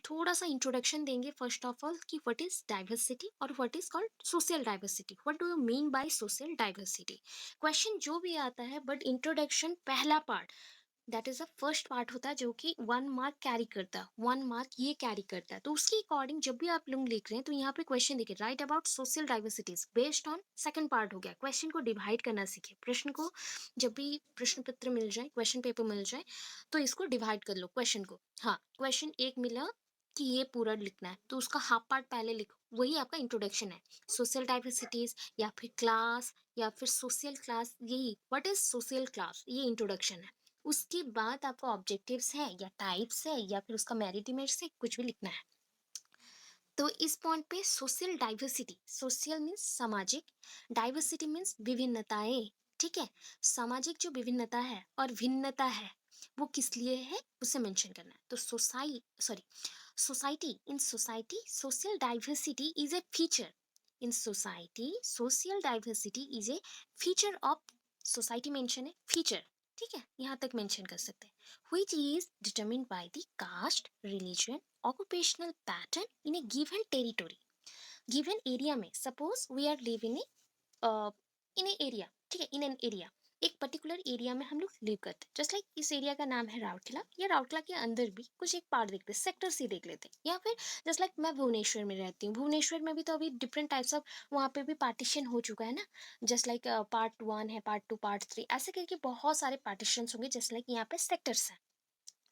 थोड़ा सा इंट्रोडक्शन देंगे फर्स्ट ऑफ ऑल कि व्हाट इज डाइवर्सिटी और what is called social diversity. What do you mean by social diversity? Question जो भी आता है, बट इंट्रोडक्शन पहला part, that is the first part होता है जो कि 1 मार्क कैरी करता है, 1 मार्क ये कैरी करता है। तो उसके अकॉर्डिंग जब भी आप लोग लिख रहे हैं तो यहाँ पे क्वेश्चन देखिए, right about social diversities based on, second part हो गया। क्वेश्चन को डिवाइड करना सीखे। प्रश्न को जब भी प्रश्न पत्र मिल जाए, क्वेश्चन पेपर मिल जाए, तो इसको डिवाइड कर लो क्वेश्चन को। हाँ, क्वेश्चन एक मिला कि ये पूरा लिखना है, तो उसका हाफ पार्ट पहले लिखो, वही आपका इंट्रोडक्शन है। सोशल डाइवर्सिटीज या फिर क्लास या फिर सोशल क्लास, यही व्हाट इज सोशल क्लास, ये इंट्रोडक्शन है। उसके बाद आपका ऑब्जेक्टिव्स है या टाइप्स है या फिर उसका मेरिटिमेट्स है, कुछ भी लिखना है। तो इस पॉइंट पे सोशल डाइवर्सिटी, सोशल मीन्स सामाजिक, डाइवर्सिटी मीन्स विभिन्नताएं। ठीक है, सामाजिक जो विभिन्नता है और भिन्नता है वो किस लिए है उसे मेंशन करना है। तो society, in society social diversity is a feature. In society social diversity is a feature of society, mention है फीचर। ठीक है, यहाँ तक मेंशन कर सकते हैं। which is determined by the caste, religion, occupational pattern in a given territory, given area में। suppose we are living in A area, ठीक है, इन एन एरिया, एक पर्टिकुलर एरिया में हम लोग लिव करते हैं। जस्ट लाइक इस एरिया का नाम है राउरकेला, या राउरकेला के अंदर भी कुछ एक पार्ट देखते हैं, सेक्टर सी देख लेते हैं। या फिर जस्ट लाइक मैं भुवनेश्वर में रहती हूँ, भुवनेश्वर में भी तो अभी डिफरेंट टाइप्स ऑफ वहाँ पे भी पार्टीशन हो चुका है ना। जस्ट लाइक पार्ट 1 है, पार्ट 2, पार्ट 3, ऐसे करके बहुत सारे पार्टीशन होंगे। जस्ट लाइक यहाँ पे सेक्टर्स हैं,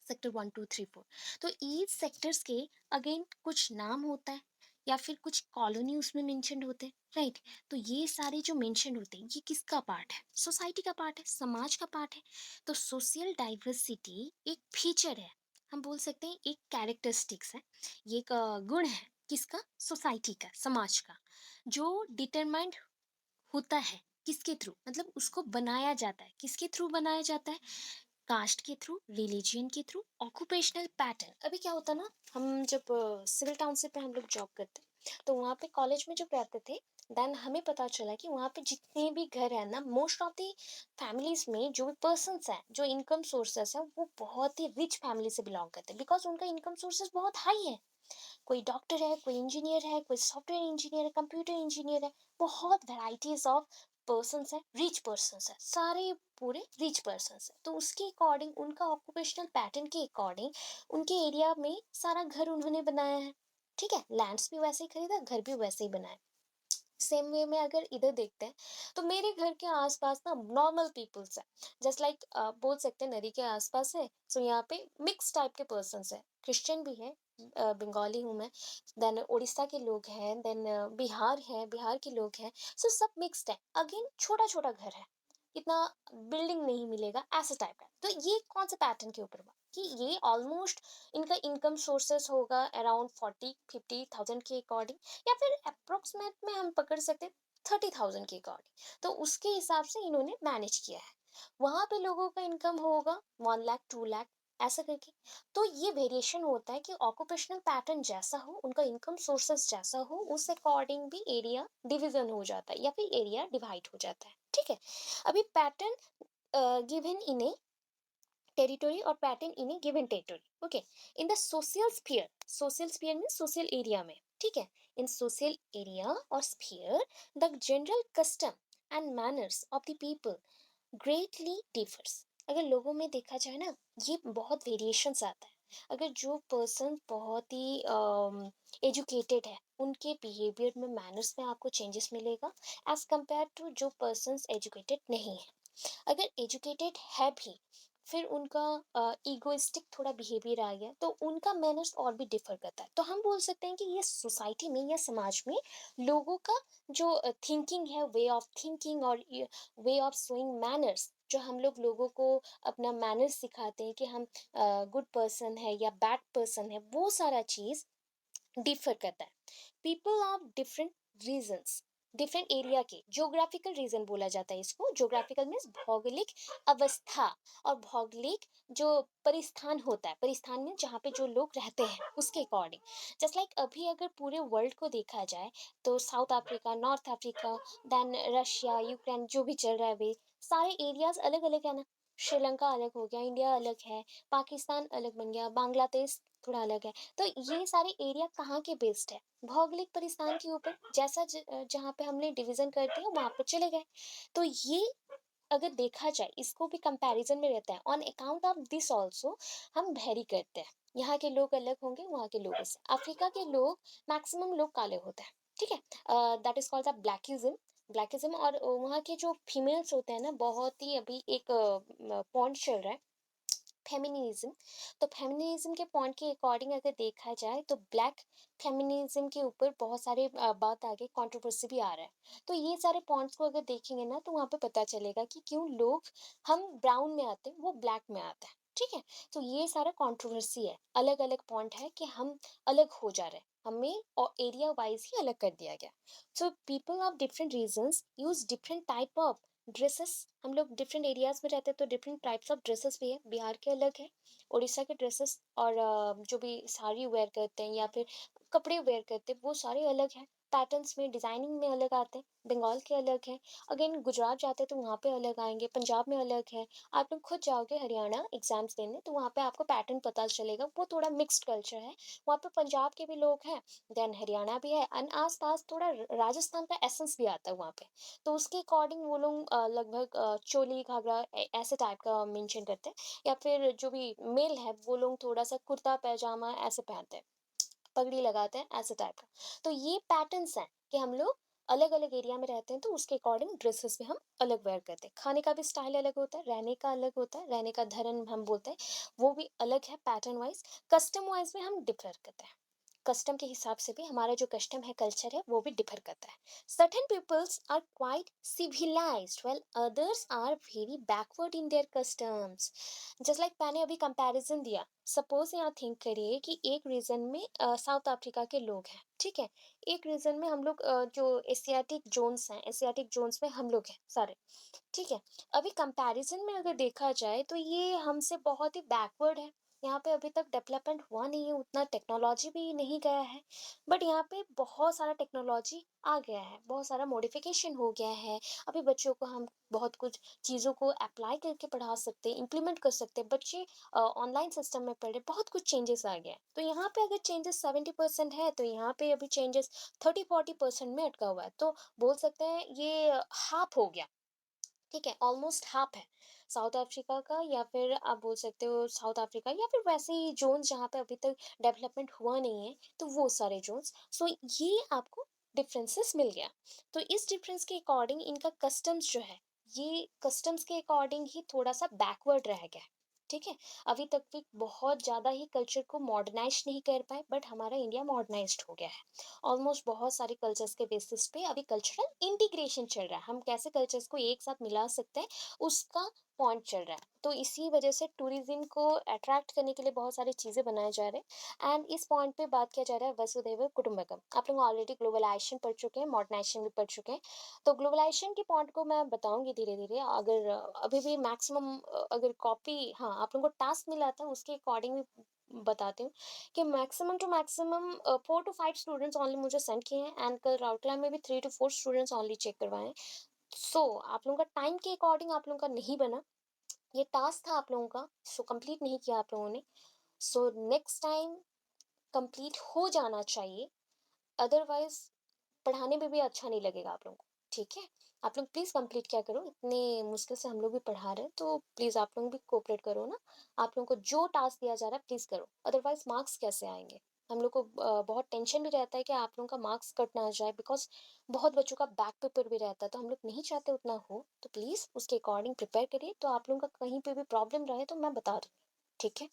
सेक्टर 1 2 3 4। तो ईच सेक्टर्स के अगेन कुछ नाम होता है या फिर कुछ कॉलोनी उसमें मेंशन होते हैं, राइट। तो ये सारे जो मेंशन होते हैं ये किसका पार्ट है? सोसाइटी का पार्ट है, समाज का पार्ट है। तो सोशल डाइवर्सिटी एक फीचर है, हम बोल सकते हैं एक कैरेक्टरिस्टिक्स है, ये एक गुण है किसका? सोसाइटी का, समाज का, जो डिटरमाइंड होता है किसके थ्रू, मतलब उसको बनाया जाता है, किसके थ्रू बनाया जाता है? कास्ट के थ्रू, रिलीजियन के थ्रू, ऑक्यूपेशनल पैटर्न। अभी क्या होता ना, हम जब सिविल टाउनशिप पे हम लोग जॉब करते तो वहाँ पे कॉलेज में जब रहते थे, देन हमें पता चला कि वहाँ पे जितने भी घर है ना, मोस्ट ऑफ द फैमिलीज में जो भी पर्सन्स हैं, जो इनकम सोर्सेस है, वो बहुत ही रिच फैमिली से बिलोंग करते हैं, बिकॉज उनका इनकम सोर्सेस बहुत हाई है। कोई डॉक्टर है, कोई इंजीनियर है, कोई सॉफ्टवेयर इंजीनियर है, कंप्यूटर इंजीनियर है, बहुत वैराइटीज ऑफ पर्सन्स है, रिच पर्सन्स है, सारे पूरे रिच पर्सन्स है। तो उसके अकॉर्डिंग, उनका ऑक्यूपेशनल पैटर्न के अकॉर्डिंग, उनके एरिया में सारा घर उन्होंने बनाया है। ठीक है, लैंड्स भी वैसे ही खरीदा, घर भी वैसे ही बनाए। सेम वे में अगर इधर देखते हैं तो मेरे घर के आसपास ना नॉर्मल पीपल्स है। जस्ट लाइक बोल सकते हैं नदी के आसपास है, सो यहाँ पे मिक्स टाइप के पर्सन्स है, क्रिश्चियन भी है, बंगाली हूँ मैं, देन उड़ीसा के लोग हैं, देन बिहार है, बिहार के लोग हैं। सो सब मिक्स्ड है। अगेन छोटा छोटा घर है, इतना बिल्डिंग नहीं मिलेगा, ऐसा टाइप का। तो ये कौन सा पैटर्न के ऊपर हुआ कि ये ऑलमोस्ट इनका इनकम सोर्सेस होगा अराउंड 40-50 थाउजेंड के अकॉर्डिंग, या फिर अप्रोक्सीमेट में हम पकड़ सकते हैं 30,000 के अकॉर्डिंग। तो उसके हिसाब से इन्होंने मैनेज किया है। वहां पे लोगों का इनकम होगा 1 लाख 2 लाख, ऐसा करके। तो ये वेरिएशन होता है कि ऑक्यूपेशनल पैटर्न जैसा हो, उनका इनकम सोर्सेस जैसा हो, उस अकॉर्डिंग भी एरिया डिवीजन हो जाता है या फिर एरिया डिवाइड हो जाता है। ठीक है, अभी pattern given in a territory और pattern in a given territory. Okay, in the social sphere mean social area में। ठीक है, इन सोशल एरिया और sphere the general custom and manners of the people greatly differs. अगर लोगों में देखा जाए ना, ये बहुत वेरिएशंस आता है। अगर जो पर्सन बहुत ही एजुकेटेड है, उनके बिहेवियर में, मैनर्स में आपको चेंजेस मिलेगा, एज कंपेयर टू जो पर्सन्स एजुकेटेड नहीं है। अगर एजुकेटेड है भी, फिर उनका ईगोइस्टिक थोड़ा बिहेवियर आ गया, तो उनका मैनर्स और भी डिफर करता है। तो हम बोल सकते हैं कि ये सोसाइटी में या समाज में लोगों का जो थिंकिंग है, वे ऑफ थिंकिंग और वे ऑफ शोइंग मैनर्स, जो हम लोग लोगों को अपना मैनर्स सिखाते हैं कि हम गुड पर्सन है या बैड पर्सन है, वो सारा चीज डिफर करता है। People of different regions, different area के, ज्योग्राफिकल रीजन बोला जाता है इसको। ज्योग्राफिकल मीन्स भौगोलिक अवस्था, और भौगोलिक जो परिस्थान होता है, परिस्थान में जहाँ पे जो लोग रहते हैं उसके अकॉर्डिंग। जस्ट लाइक अभी अगर पूरे वर्ल्ड को देखा जाए तो South Africa, North Africa, then Russia, Ukraine, जो भी चल रहा है, वे सारे एरियाज अलग अलग है ना। श्रीलंका अलग हो गया, इंडिया अलग है, पाकिस्तान अलग बन गया, बांग्लादेश थोड़ा अलग है। तो ये सारे एरिया कहाँ के बेस्ड है? भौगोलिक परिस्थान के ऊपर, जैसा जहाँ पे हमने डिवीज़न कर दिया वहाँ पे चले गए। तो ये अगर देखा जाए इसको भी कंपैरिजन में रहता है, on account of this also हम वेरी करते हैं। यहाँ के लोग अलग होंगे, वहाँ के लोगों से। अफ्रीका के लोग, मैक्सिमम लोग काले होते हैं, ठीक है? That is called the blackism. Blackism. और वहाँ के जो फीमेल्स होते हैं ना, बहुत ही अभी एक पॉइंट चल रहा है, फेमिनिज्म। तो फेमिनिज्म के पॉइंट के अकॉर्डिंग अगर देखा जाए तो ब्लैक फेमिनिज्म के ऊपर बहुत सारे बात आगे कंट्रोवर्सी भी आ रहा है। तो ये सारे पॉइंट्स को अगर देखेंगे ना तो वहाँ पे पता चलेगा कि क्यों लोग, हम ब्राउन में आते हैं वो ब्लैक में आता है, ठीक है? तो ये सारा कंट्रोवर्सी है, अलग अलग पॉइंट है कि हम अलग हो जा रहे हैं, हमें और एरिया वाइज ही अलग कर दिया गया। So people of different regions use different type of dresses. हम लोग डिफरेंट एरियाज में रहते हैं तो डिफरेंट टाइप्स ऑफ ड्रेसेस भी है। बिहार के अलग है, उड़ीसा के ड्रेसेस और जो भी साड़ी वेयर करते हैं या फिर कपड़े वेयर करते हैं वो सारे अलग हैं। पैटर्न्स में, डिजाइनिंग में अलग आते हैं। बंगाल के अलग है, अगेन गुजरात जाते हैं तो वहाँ पे अलग आएंगे, पंजाब में अलग है। आप लोग खुद जाओगे हरियाणा एग्जाम्स देने तो वहाँ पे आपको पैटर्न पता चलेगा, वो थोड़ा मिक्स्ड कल्चर है। वहाँ पे पंजाब के भी लोग हैं, देन हरियाणा भी है, एंड आस पास थोड़ा राजस्थान का एसेंस भी आता है वहाँ पे। तो उसके अकॉर्डिंग वो लोग लगभग चोली घाघरा ऐसे टाइप का मेंशन करते हैं। या फिर जो भी मेल है वो लोग थोड़ा सा कुर्ता पैजामा ऐसे पहनते हैं, पगड़ी लगाते हैं, ऐसे टाइप का। तो ये पैटर्न्स हैं कि हम लोग अलग अलग एरिया में रहते हैं तो उसके अकॉर्डिंग ड्रेसेस भी हम अलग वेयर करते हैं। खाने का भी स्टाइल अलग होता है, रहने का अलग होता है, रहने का धर्म हम बोलते हैं, वो भी अलग है पैटर्न वाइज। कस्टम वाइज में हम डिफर करते हैं, कस्टम के हिसाब से भी हमारा जो कस्टम है, कल्चर है, वो भी डिफर करता है। Certain peoples are quite civilised while others are very backward in their customs. Just like मैंने अभी कंपैरिजन दिया, सपोज यहाँ थिंक करिए कि एक रीजन में साउथ अफ्रीका के लोग हैं, ठीक है? एक रीजन में हम लोग जो एशियाटिक जोन्स हैं, एशियाटिक जोन्स में हम लोग हैं सारे, ठीक है? अभी कंपैरिज़न में अगर देखा जाए तो ये हमसे बहुत ही बैकवर्ड है। यहाँ पे अभी तक डेवलपमेंट हुआ नहीं है, उतना टेक्नोलॉजी भी नहीं गया है। बट यहाँ पे बहुत सारा टेक्नोलॉजी आ गया है, बहुत सारा मॉडिफ़िकेशन हो गया है। अभी बच्चों को हम बहुत कुछ चीज़ों को अप्लाई करके पढ़ा सकते हैं, इम्प्लीमेंट कर सकते हैं। बच्चे ऑनलाइन सिस्टम में पढ़ रहे, बहुत कुछ चेंजेस आ गया है। तो यहाँ पे अगर चेंजेस 70% है तो यहाँ पे अभी चेंजेस 30-40% में अटका हुआ है। तो बोल सकते हैं ये हाफ हो गया। ठीक है, ऑलमोस्ट हाफ है साउथ अफ्रीका का, या फिर आप बोल सकते हो साउथ अफ्रीका, या फिर वैसे ही जोन्स जहाँ पे अभी तक डेवलपमेंट हुआ नहीं है तो वो सारे जोन्स। सो ये आपको डिफरेंसेस मिल गया। तो इस डिफरेंस के अकॉर्डिंग इनका कस्टम्स जो है, ये कस्टम्स के अकॉर्डिंग ही थोड़ा सा बैकवर्ड रह गया है, ठीक है? अभी तक भी बहुत ज़्यादा ही कल्चर को मॉडर्नाइज नहीं कर पाए, बट हमारा इंडिया मॉडर्नाइज्ड हो गया है। ऑलमोस्ट बहुत सारे कल्चर्स के बेसिस पे अभी कल्चरल इंटीग्रेशन चल रहा है, हम कैसे कल्चर्स को एक साथ मिला सकते हैं उसका पॉइंट चल रहा है। तो इसी वजह से टूरिज्म को अट्रैक्ट करने के लिए बहुत सारी चीज़ें बनाए जा रहे हैं, एंड इस पॉइंट पे बात किया जा रहा है वसुधैव कुटुंबकम। आप लोग ऑलरेडी ग्लोबलाइजेशन पढ़ चुके हैं, मॉडर्नाइजेशन भी पढ़ चुके हैं। तो ग्लोबलाइजेशन के पॉइंट को मैं बताऊंगी धीरे धीरे। अगर अभी भी मैक्सिमम अगर कॉपी, हाँ, आप लोगों को टास्क मिला था उसके अकॉर्डिंग भी बताती हूँ कि maximum to maximum 4 to 5 students only मुझे सेंड किए हैं, एंड कल राउरकेला में भी 3 to 4 स्टूडेंट्स ओनली चेक करवाए हैं। सो आप लोगों का टाइम के अकॉर्डिंग आप लोगों का नहीं बना, ये टास्क था आप लोगों का, सो कंप्लीट नहीं किया आप लोगों ने। सो नेक्स्ट टाइम कंप्लीट हो जाना चाहिए, अदरवाइज पढ़ाने में भी अच्छा नहीं लगेगा आप लोगों को, ठीक है? आप लोग प्लीज़ कंप्लीट क्या करो, इतने मुश्किल से हम लोग भी पढ़ा रहे हैं तो प्लीज़ आप लोग भी कोऑपरेट करो ना। आप लोगों को जो टास्क दिया जा रहा है प्लीज़ करो, अदरवाइज मार्क्स कैसे आएंगे? हम लोग को बहुत टेंशन भी रहता है कि आप लोगों का मार्क्स कट ना जाए, बिकॉज बहुत बच्चों का बैक पेपर भी रहता है तो हम लोग नहीं चाहते उतना हो। तो प्लीज़ उसके अकॉर्डिंग प्रिपेयर करिए, तो आप लोगों का कहीं पे भी प्रॉब्लम रहे तो मैं बता दूँ, ठीक है?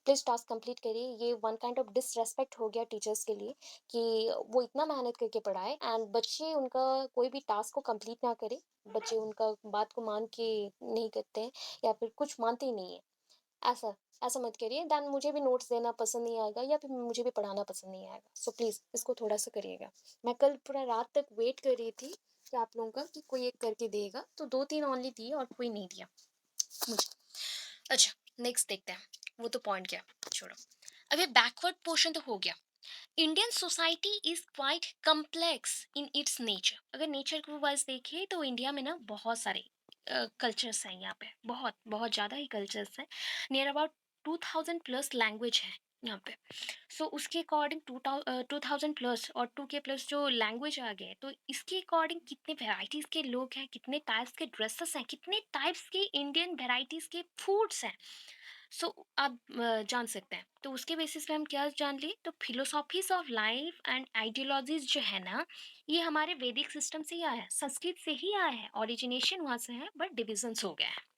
प्लीज़ टास्क कंप्लीट करिए। ये वन काइंड ऑफ डिसरेस्पेक्ट हो गया टीचर्स के लिए कि वो इतना मेहनत करके पढ़ाए एंड बच्चे उनका कोई भी टास्क को कंप्लीट ना करें। बच्चे उनका बात को मान के नहीं करते हैं या फिर कुछ मानते ही नहीं है। ऐसा ऐसा मत करिए, देन मुझे भी नोट्स देना पसंद नहीं आएगा या फिर मुझे भी पढ़ाना पसंद नहीं आएगा। सो प्लीज़ इसको थोड़ा-सा करिएगा। मैं कल पूरा रात तक वेट कर रही थी कि आप लोगों का कि कोई एक करके देगा, तो 2-3 ओनली दिए और कोई नहीं दिया मुझे। अच्छा, नेक्स्ट देखते हैं। वो तो पॉइंट गया, छोड़ो। अभी बैकवर्ड पोर्शन तो हो गया। Indian society is quite complex in its nature. अगर नेचर को वाइज देखें तो इंडिया में ना बहुत सारे कल्चर्स हैं यहाँ पे, बहुत बहुत ज़्यादा ही कल्चर्स हैं। नियर अबाउट 2000 प्लस लैंग्वेज है यहाँ पे। सो उसके अकॉर्डिंग 2000 प्लस और 2K प्लस जो लैंग्वेज आ गए, तो इसके अकॉर्डिंग कितने वैरायटीज़ के लोग हैं, कितने टाइप्स के ड्रेसेस हैं, कितने टाइप्स के इंडियन वैरायटीज़ के फूड्स हैं। सो आप जान सकते हैं। तो उसके बेसिस पे हम क्या जान लिए, तो philosophies of life and ideologies जो है ना, ये हमारे वैदिक सिस्टम से ही आया है, संस्कृत से ही आया है, ओरिजिनेशन वहाँ से है, बट डिविजन्स हो गया है।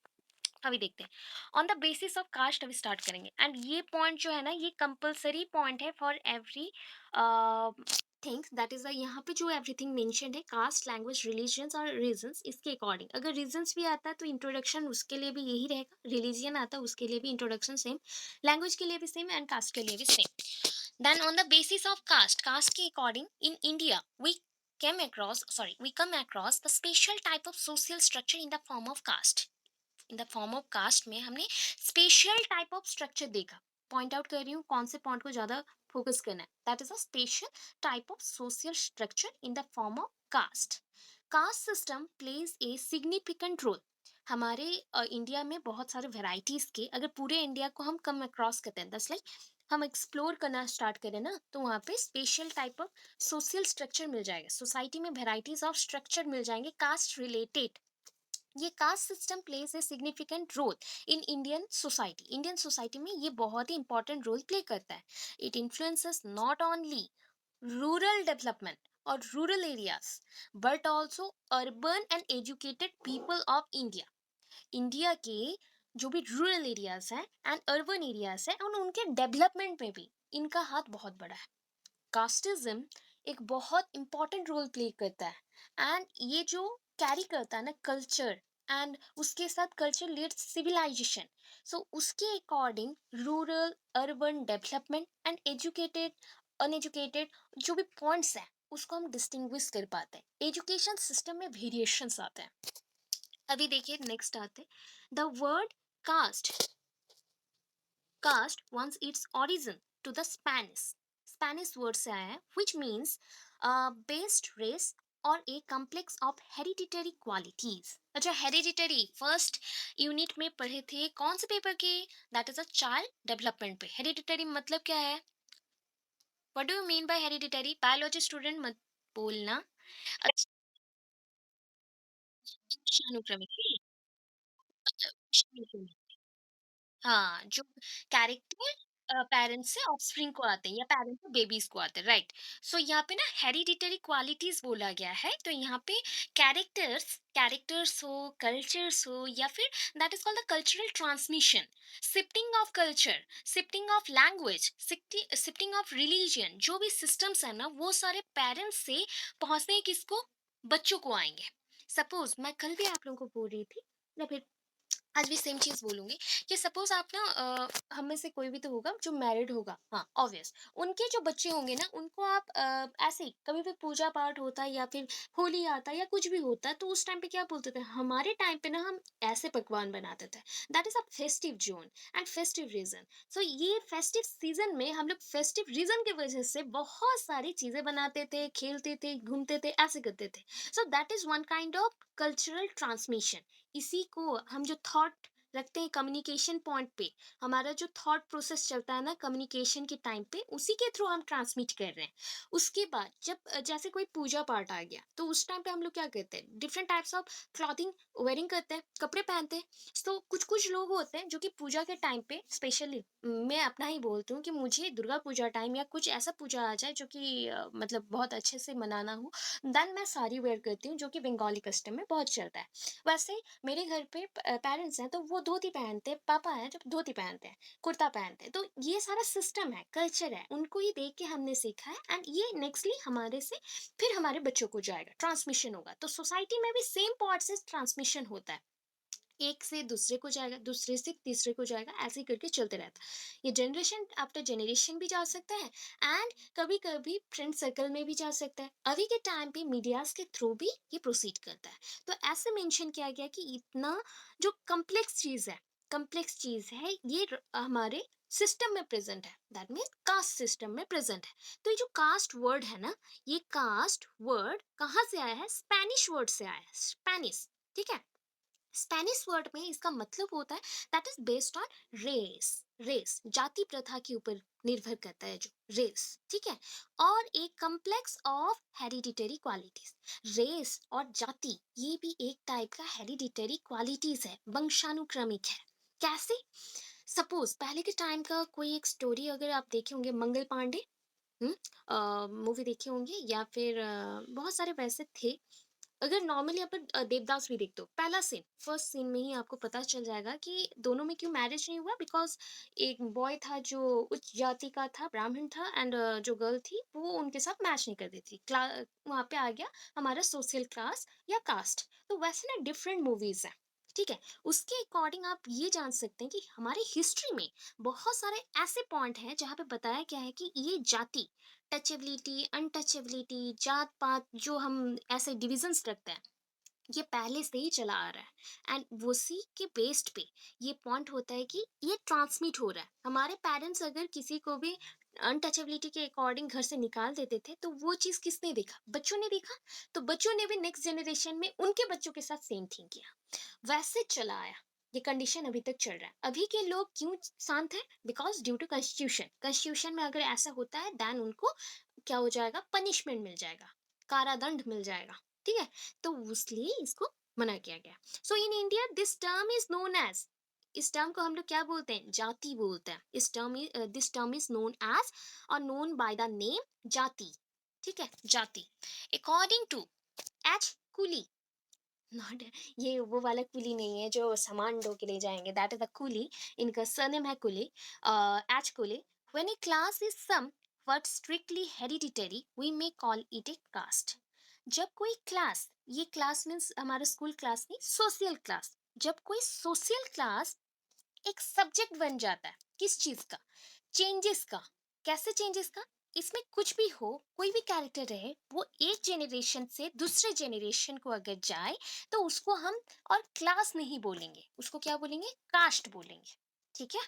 अभी देखते हैं। On the basis of caste अभी स्टार्ट करेंगे, एंड ये पॉइंट जो है ना, ये कंपलसरी पॉइंट है for every things, that is यहाँ पे जो एवरीथिंग मेंशन्ड है, कास्ट, लैंग्वेज, रिलीजन्स और रीजंस, इसके अकॉर्डिंग अगर रीजंस भी आता है तो इंट्रोडक्शन उसके लिए भी यही रहेगा, रिलीजियन आता है उसके लिए भी इंट्रोडक्शन सेम, लैंग्वेज के लिए भी सेम एंड कास्ट के लिए भी same. Then on the basis of caste, caste के according in India we come across the special type of social structure in the form of caste। In the form of caste में हमने special type of structure देखा। Point out कर रही हूँ कौन से point को ज्यादा फोकस करना है, that is a special type of social structure in the form of caste. Caste system plays a significant role. हमारे इंडिया में बहुत सारे वेराइटीज के, अगर पूरे इंडिया को हम कम अक्रॉस करते हैं, दस लाइक हम एक्सप्लोर करना स्टार्ट करें ना, तो वहाँ पे special type of social structure मिल जाएगा, सोसाइटी में वेराइटीज ऑफ स्ट्रक्चर मिल जाएंगे कास्ट रिलेटेड। ये caste system plays a significant role in Indian society में ये बहुत ही इंपॉर्टेंट रोल प्ले करता है। It influences not only rural development और rural areas, but also urban and educated people of India. India के जो भी रूरल एरियाज हैं एंड अर्बन एरियाज हैं, और उनके डेवलपमेंट में भी इनका हाथ बहुत बड़ा है। कास्टिज्म एक बहुत इंपॉर्टेंट रोल प्ले करता है, एंड ये जो कैरी करता है ना कल्चर, एंड उसके साथ कल्चर लीड्स सिविलाइजेशन। सो उसके according rural urban development and educated uneducated जो भी पॉइंट्स हैं, उसको हम डिस्टिंग्विश कर पाते हैं। एजुकेशन सिस्टम में वेरिएशंस आते हैं। अभी देखिए नेक्स्ट आते हैं, the word caste. Caste once its origin to the Spanish word से आया है, which means based race और a complex of hereditary qualities। अच्छा, hereditary फर्स्ट यूनिट में पढ़े थे कौन से पेपर के, that is a child development पे। हेरिडिटरी मतलब क्या है, what do you mean by hereditary, biology student मत बोलना। अच्छा, वंशानुक्रमिक, वंशानुक्रमिक। हाँ, जो कैरेक्टर पेरेंट्स से ऑफस्प्रिंग को आते हैं या पेरेंट्स से बेबीज को आते हैं, राइट। सो यहाँ पे ना हेरिडिटरी क्वालिटीज बोला गया है, तो यहाँ पे कैरेक्टर्स कैरेक्टर्स हो, कल्चर्स हो, या फिर that is called the cultural transmission, shifting of culture, shifting of language, shifting of religion, जो भी सिस्टम्स है ना, वो सारे पेरेंट्स से पहुंचते हैं किसको, बच्चों को आएंगे। सपोज मैं कल भी आप लोगों को बोल रही थी, या फिर आज भी सेम चीज बोलूंगी, कि सपोज आप ना हम में से कोई भी तो होगा जो मैरिड होगा, हाँ ऑब्वियस, उनके जो बच्चे होंगे ना, उनको आप ऐसे ही कभी भी पूजा पाठ होता है या फिर होली आता है या कुछ भी होता है, तो उस टाइम पे क्या बोलते थे, हमारे टाइम पे ना हम ऐसे पकवान बनाते थे। That is a festive zone and festive region. So ये फेस्टिव सीजन में हम लोग फेस्टिव रीजन की वजह से बहुत सारी चीजें बनाते थे, खेलते थे, घूमते थे, ऐसे करते थे। So that is one kind of cultural transmission. इसी को हम जो थॉट रखते हैं कम्युनिकेशन पॉइंट पे, हमारा जो थॉट प्रोसेस चलता है ना कम्युनिकेशन के टाइम पे, उसी के थ्रू हम ट्रांसमिट कर रहे हैं। उसके बाद जब जैसे कोई पूजा पाठ आ गया, तो उस टाइम पे हम लोग क्या करते हैं, different types of clothing wearing करते हैं, कपड़े पहनते हैं। तो कुछ कुछ लोग होते हैं जो कि पूजा के टाइम पे स्पेशली, मैं अपना ही बोलती हूँ कि मुझे दुर्गा पूजा टाइम या कुछ ऐसा पूजा आ जाए जो कि मतलब बहुत अच्छे से मनाना हो, देन मैं साड़ी वेयर करती हूँ, जो कि बंगाली कस्टम में बहुत चलता है। वैसे मेरे घर पे पेरेंट्स हैं तो वो धोती पहनते हैं, पापा हैं जब धोती पहनते हैं, कुर्ता पहनते हैं। तो ये सारा सिस्टम है, कल्चर है, उनको ही देख के हमने सीखा है, एंड ये नेक्स्टली हमारे से फिर हमारे बच्चों को जाएगा, ट्रांसमिशन होगा। तो सोसाइटी में भी सेम पॉट से ट्रांसमिशन होता है, एक से दूसरे को जाएगा, दूसरे से तीसरे को जाएगा, ऐसे ही करके चलते रहता है। ये जनरेशन आफ्टर जनरेशन भी जा सकता है, एंड कभी कभी फ्रेंड सर्कल में भी जा सकता है। अभी के टाइम पे मीडियाज के थ्रू भी ये प्रोसीड करता है। तो ऐसे मेंशन किया गया कि इतना जो कम्प्लेक्स चीज है ये हमारे सिस्टम में प्रेजेंट है, दैट मीन्स कास्ट सिस्टम में प्रेजेंट है। तो ये जो कास्ट वर्ड है ना, ये कास्ट वर्ड कहाँ से आया है, स्पेनिश वर्ड से आया है, स्पेनिश, ठीक है। स्पेनिश वर्ड में इसका मतलब होता है that is based on race. Race जाति प्रथा के ऊपर निर्भर करता है जो रेस, ठीक है। और एक complex of hereditary qualities. Race और जाति ये भी एक टाइप का हेरिडिटरी क्वालिटीज है, वंशानुक्रमिक है। कैसे? सपोज पहले के टाइम का कोई एक स्टोरी अगर आप देखे होंगे, मंगल पांडे, मूवी देखे होंगे, या फिर बहुत सारे वैसे थे। अगर नॉर्मली अपन देवदास भी देखते हो, पहला सीन, फर्स्ट सीन में ही आपको पता चल जाएगा कि दोनों में क्यों मैरिज नहीं हुआ। बिकॉज एक बॉय था जो उच्च जाति का था, ब्राह्मण था, एंड जो गर्ल थी वो उनके साथ मैच नहीं कर रही थी। वहां पे आ गया हमारा सोशल क्लास या कास्ट। तो वैसे ना डिफरेंट मूवीज है, ठीक है। उसके अकॉर्डिंग आप ये जान सकते हैं कि हमारी हिस्ट्री में बहुत सारे ऐसे पॉइंट हैं जहाँ पे बताया गया है कि ये जाति, टचेबिलिटी, अनटचेबिलिटी, जात पात, जो हम ऐसे डिविजन्स रखते हैं, ये पहले से ही चला आ रहा है। एंड उसी के बेस्ड पे ये पॉइंट होता है कि ये ट्रांसमिट हो रहा है। हमारे पेरेंट्स अगर किसी को भी अनटचेबिलिटी के अकॉर्डिंग घर से निकाल देते थे, तो वो चीज किसने देखा? बच्चों ने देखा। तो बच्चों ने भी नेक्स्ट जनरेशन में उनके बच्चों के साथ सेम थिंग किया, वैसे चला आया। ये कंडीशन अभी तक चल रहा है। अभी के लोग क्यों शांत है? Because due to constitution. Constitution में अगर ऐसा होता है देन उनको क्या हो जाएगा? पनिशमेंट मिल जाएगा, कारादंड मिल जाएगा, ठीक है। तो इसलिए इसको मना किया गया। So in India this term is known as, इस टर्म को हम लोग क्या बोलते हैं? जाति बोलते हैं। इस term this term is known as और नोन बाय द नेम जाति, ठीक है, जाति। According to H Cooley, not, ये वो वाला कुली नहीं है जो सामान ढो के ले जाएंगे, दैट इज द कुली। इनका सरनेम है Cooley, H Cooley. When a class is somewhat strictly hereditary we may call it a caste. जब कोई क्लास, ये क्लास मीन्स हमारा स्कूल क्लास नहीं, सोशल क्लास। जब कोई सोशल क्लास एक सब्जेक्ट बन जाता है, किस चीज का? चेंजेस का। कैसे चेंजेस का? इसमें कुछ भी हो, कोई भी कैरेक्टर रहे, वो एक जेनरेशन से दूसरे जेनरेशन को अगर जाए, तो उसको हम और क्लास नहीं बोलेंगे, उसको क्या बोलेंगे? कास्ट बोलेंगे, ठीक है।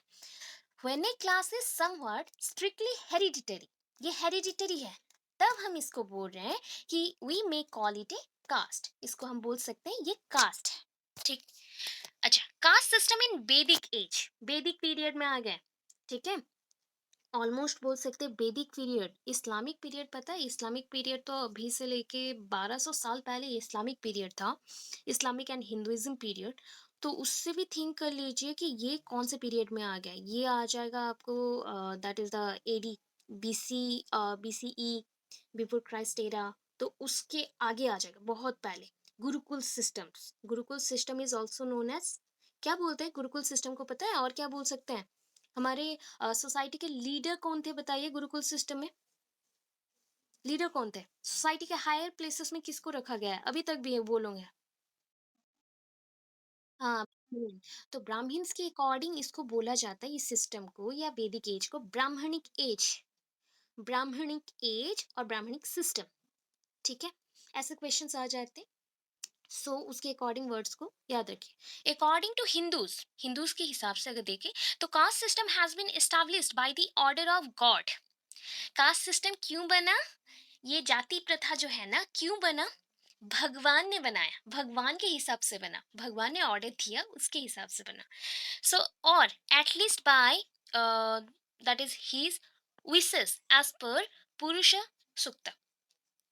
When a class is somewhat strictly hereditary, ये हेरिडिटरी है, तब हम इसको बोल रहे हैं कि we may call it a caste. इसको हम बोल सकते हैं ये कास्ट है, ठीक। अच्छा, कास्ट सिस्टम इन वैदिक एज, वैदिक पीरियड में आ गए, ठीक है। ऑलमोस्ट बोल सकते हैं वैदिक पीरियड। इस्लामिक पीरियड पता है? इस्लामिक पीरियड तो अभी से लेके 1200 साल पहले इस्लामिक पीरियड था, इस्लामिक एंड हिंदुइज्म पीरियड। तो उससे भी थिंक कर लीजिए कि ये कौन से पीरियड में आ गया। ये आ जाएगा आपको, that is the AD, BC, BCE, before Christ era. तो उसके आगे आ जाएगा, बहुत पहले। Gurukul systems, gurukul system is also known as, क्या बोलते हैं गुरुकुल सिस्टम को, पता है? और क्या बोल सकते हैं? हमारे सोसाइटी के लीडर कौन थे बताइए? गुरुकुल सिस्टम में लीडर कौन थे? सोसाइटी के हायर प्लेसेस में किसको रखा गया है? अभी तक भी है वो लोग हैं। हाँ, तो ब्राह्मण्स के अकॉर्डिंग इसको बोला जाता है, इस सिस्टम को या वैदिक एज को ब्राह्मणिक एज। ब्राह्मणिक एज और ब्राह्मणिक सिस्टम, ठीक है। ऐसे क्वेश्चंस आ जाते हैं। सो उसके अकॉर्डिंग वर्ड्स को याद रखिए। अकॉर्डिंग टू हिंदूज, हिंदूज के हिसाब से अगर देखें, तो caste system has been established by the order of God. Caste system क्यों बना? ये जाति प्रथा जो है ना, क्यों बना? भगवान ने बनाया, भगवान के हिसाब से बना, भगवान ने ऑर्डर दिया उसके हिसाब से बना। सो और at least by that is his wishes as per Purusha सुक्त,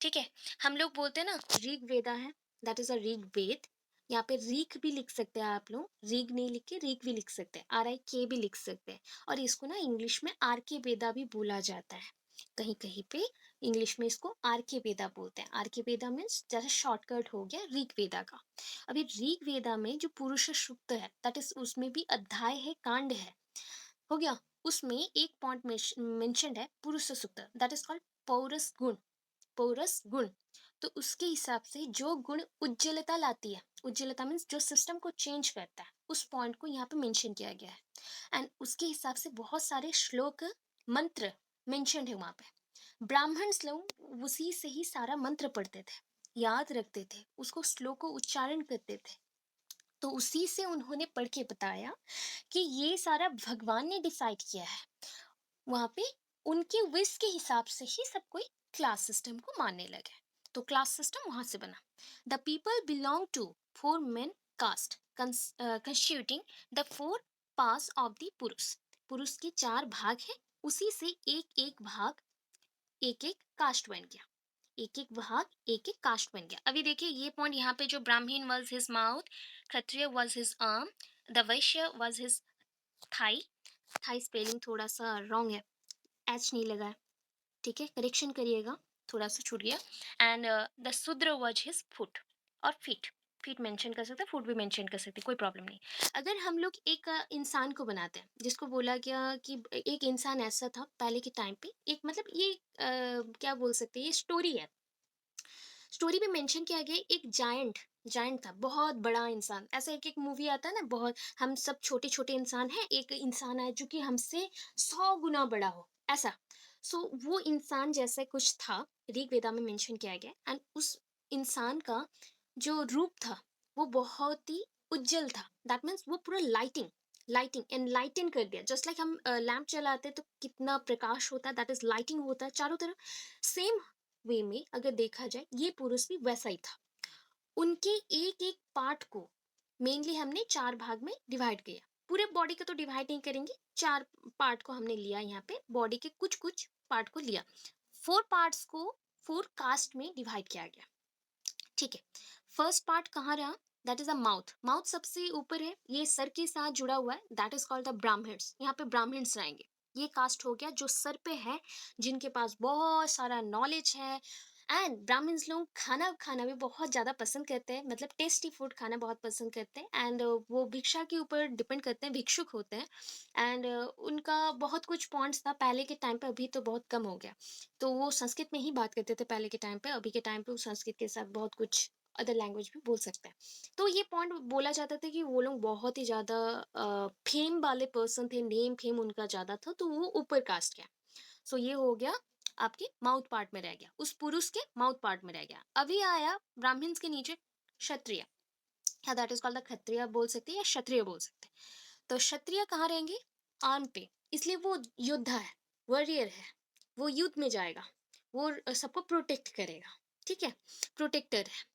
ठीक है। हम लोग बोलते हैं ना ऋग वेदा है, दैट इज अ ऋग वेद। यहाँ पे ऋग भी लिख सकते हैं आप लोग, ऋग नहीं लिख के ऋग भी लिख सकते हैं, आर आई के भी लिख सकते हैं। और इसको ना इंग्लिश में आर के वेदा भी बोला जाता है, कहीं कहीं पे इंग्लिश में इसको आर के वेदा बोलते हैं। आर के वेदा मीन्स जैसे शॉर्टकट हो गया ऋग वेदा का। अभी ऋग वेदा में जो पुरुष सूक्त है, दैट इज, उसमें भी अध्याय है, कांड है, हो गया। उसमें एक पॉइंट मेंशन है पुरुष सूक्त, दैट इज कॉल्ड पौरस गुण, पौरस गुण। तो उसके हिसाब से जो गुण उज्ज्वलता लाती है, उज्ज्वलता मीन्स जो सिस्टम को चेंज करता है, उस पॉइंट को यहाँ पे मेंशन किया गया है। एंड उसके हिसाब से बहुत सारे श्लोक, मंत्र मेंशन है वहाँ पे। ब्राह्मण लोग उसी से ही सारा मंत्र पढ़ते थे, याद रखते थे, उसको श्लोक को उच्चारण करते थे। तो उसी से उन्होंने पढ़ के बताया कि ये सारा भगवान ने डिसाइड किया है। वहाँ पे उनके विश के हिसाब से ही सब कोई क्लास सिस्टम को मानने लगे। तो क्लास सिस्टम वहां से बना। The people belong to four main caste, constituting the four parts of the Purusha. Purusha के चार भाग हैं, उसी से एक एक भाग, एक एक कास्ट बन गया, एक एक भाग एक एक कास्ट बन गया। अभी देखिए ये पॉइंट यहाँ पे, जो Brahmin was his mouth, Kshatriya was his arm, the Vaishya was his thigh. Thigh spelling थोड़ा सा रॉन्ग है, एच नहीं लगा है, ठीक है, करेक्शन करिएगा, थोड़ा सा छूट गया। एंड द शूद्र वाज हिज फुट और फीट। फीट मेंशन कर सकते हैं, फुट भी मेंशन कर सकते हैं, कोई प्रॉब्लम नहीं। अगर हम लोग एक इंसान को बनाते हैं, जिसको बोला गया कि एक इंसान ऐसा था पहले के टाइम पे, एक मतलब ये क्या बोल सकते हैं, ये स्टोरी है। स्टोरी में मेंशन किया गया एक जायंट, जायंट था, बहुत बड़ा इंसान। ऐसा एक एक मूवी आता है ना, बहुत हम सब छोटे छोटे इंसान हैं, एक इंसान है जो कि हमसे 100 गुना बड़ा हो, ऐसा। सो वो इंसान जैसे कुछ था, ऋग्वेदा में मेंशन किया गया। एंड उस इंसान का जो रूप था वो बहुत ही उज्जवल था। दैट मीन्स वो पूरा लाइटिंग, लाइटिंग एनलाइटन कर दिया। जस्ट लाइक हम लैंप चलाते हैं तो कितना प्रकाश होता है, दैट इज लाइटिंग होता है चारों तरफ। सेम वे में अगर देखा जाए, ये पुरुष भी वैसा ही था। उनके एक एक पार्ट को मेनली हमने चार भाग में डिवाइड किया। पूरे बॉडी का तो डिवाइड नहीं करेंगे, चार पार्ट को हमने लिया, यहाँ पे बॉडी के कुछ कुछ पार्ट को लिया। फोर पार्ट्स को फोर कास्ट में डिवाइड किया गया, ठीक है। फर्स्ट पार्ट कहाँ रहा, that is a mouth. Mouth सबसे ऊपर है, ये सर के साथ जुड़ा हुआ है, that is called the Brahmins. यहाँ पे ब्राह्मण्स रहेंगे। ये कास्ट हो गया जो सर पे है, जिनके पास बहुत सारा नॉलेज है। एंड ब्राह्मण्स लोग खाना खाना भी बहुत ज़्यादा पसंद करते हैं, मतलब टेस्टी फूड खाना बहुत पसंद करते हैं। एंड वो भिक्षा के ऊपर डिपेंड करते हैं, भिक्षुक होते हैं। एंड उनका बहुत कुछ पॉइंट्स था पहले के टाइम पे, अभी तो बहुत कम हो गया। तो वो संस्कृत में ही बात करते थे पहले के टाइम पे, अभी के टाइम पे वो संस्कृत के साथ बहुत कुछ अदर लैंग्वेज भी बोल सकते हैं। तो ये पॉइंट बोला जाता था कि वो लोग बहुत ही ज़्यादा फेम वाले पर्सन थे, नेम फेम उनका ज़्यादा था, तो वो ऊपर कास्ट के। सो ये हो गया, आपके माउथ पार्ट में रह गया, उस पुरुष के माउथ पार्ट में रह गया। अभी आया ब्राह्मण्स के नीचे क्षत्रिय, या दैट इज कॉल्ड द क्षत्रिय बोल सकते हैं, या क्षत्रिय बोल सकते हैं। तो क्षत्रिय कहाँ रहेंगे, आर्म पे, इसलिए वो योद्धा है, वॉरियर है, वो युद्ध में जाएगा, वो सबको प्रोटेक्ट करेगा, ठीक है, प्रोटेक्टर है।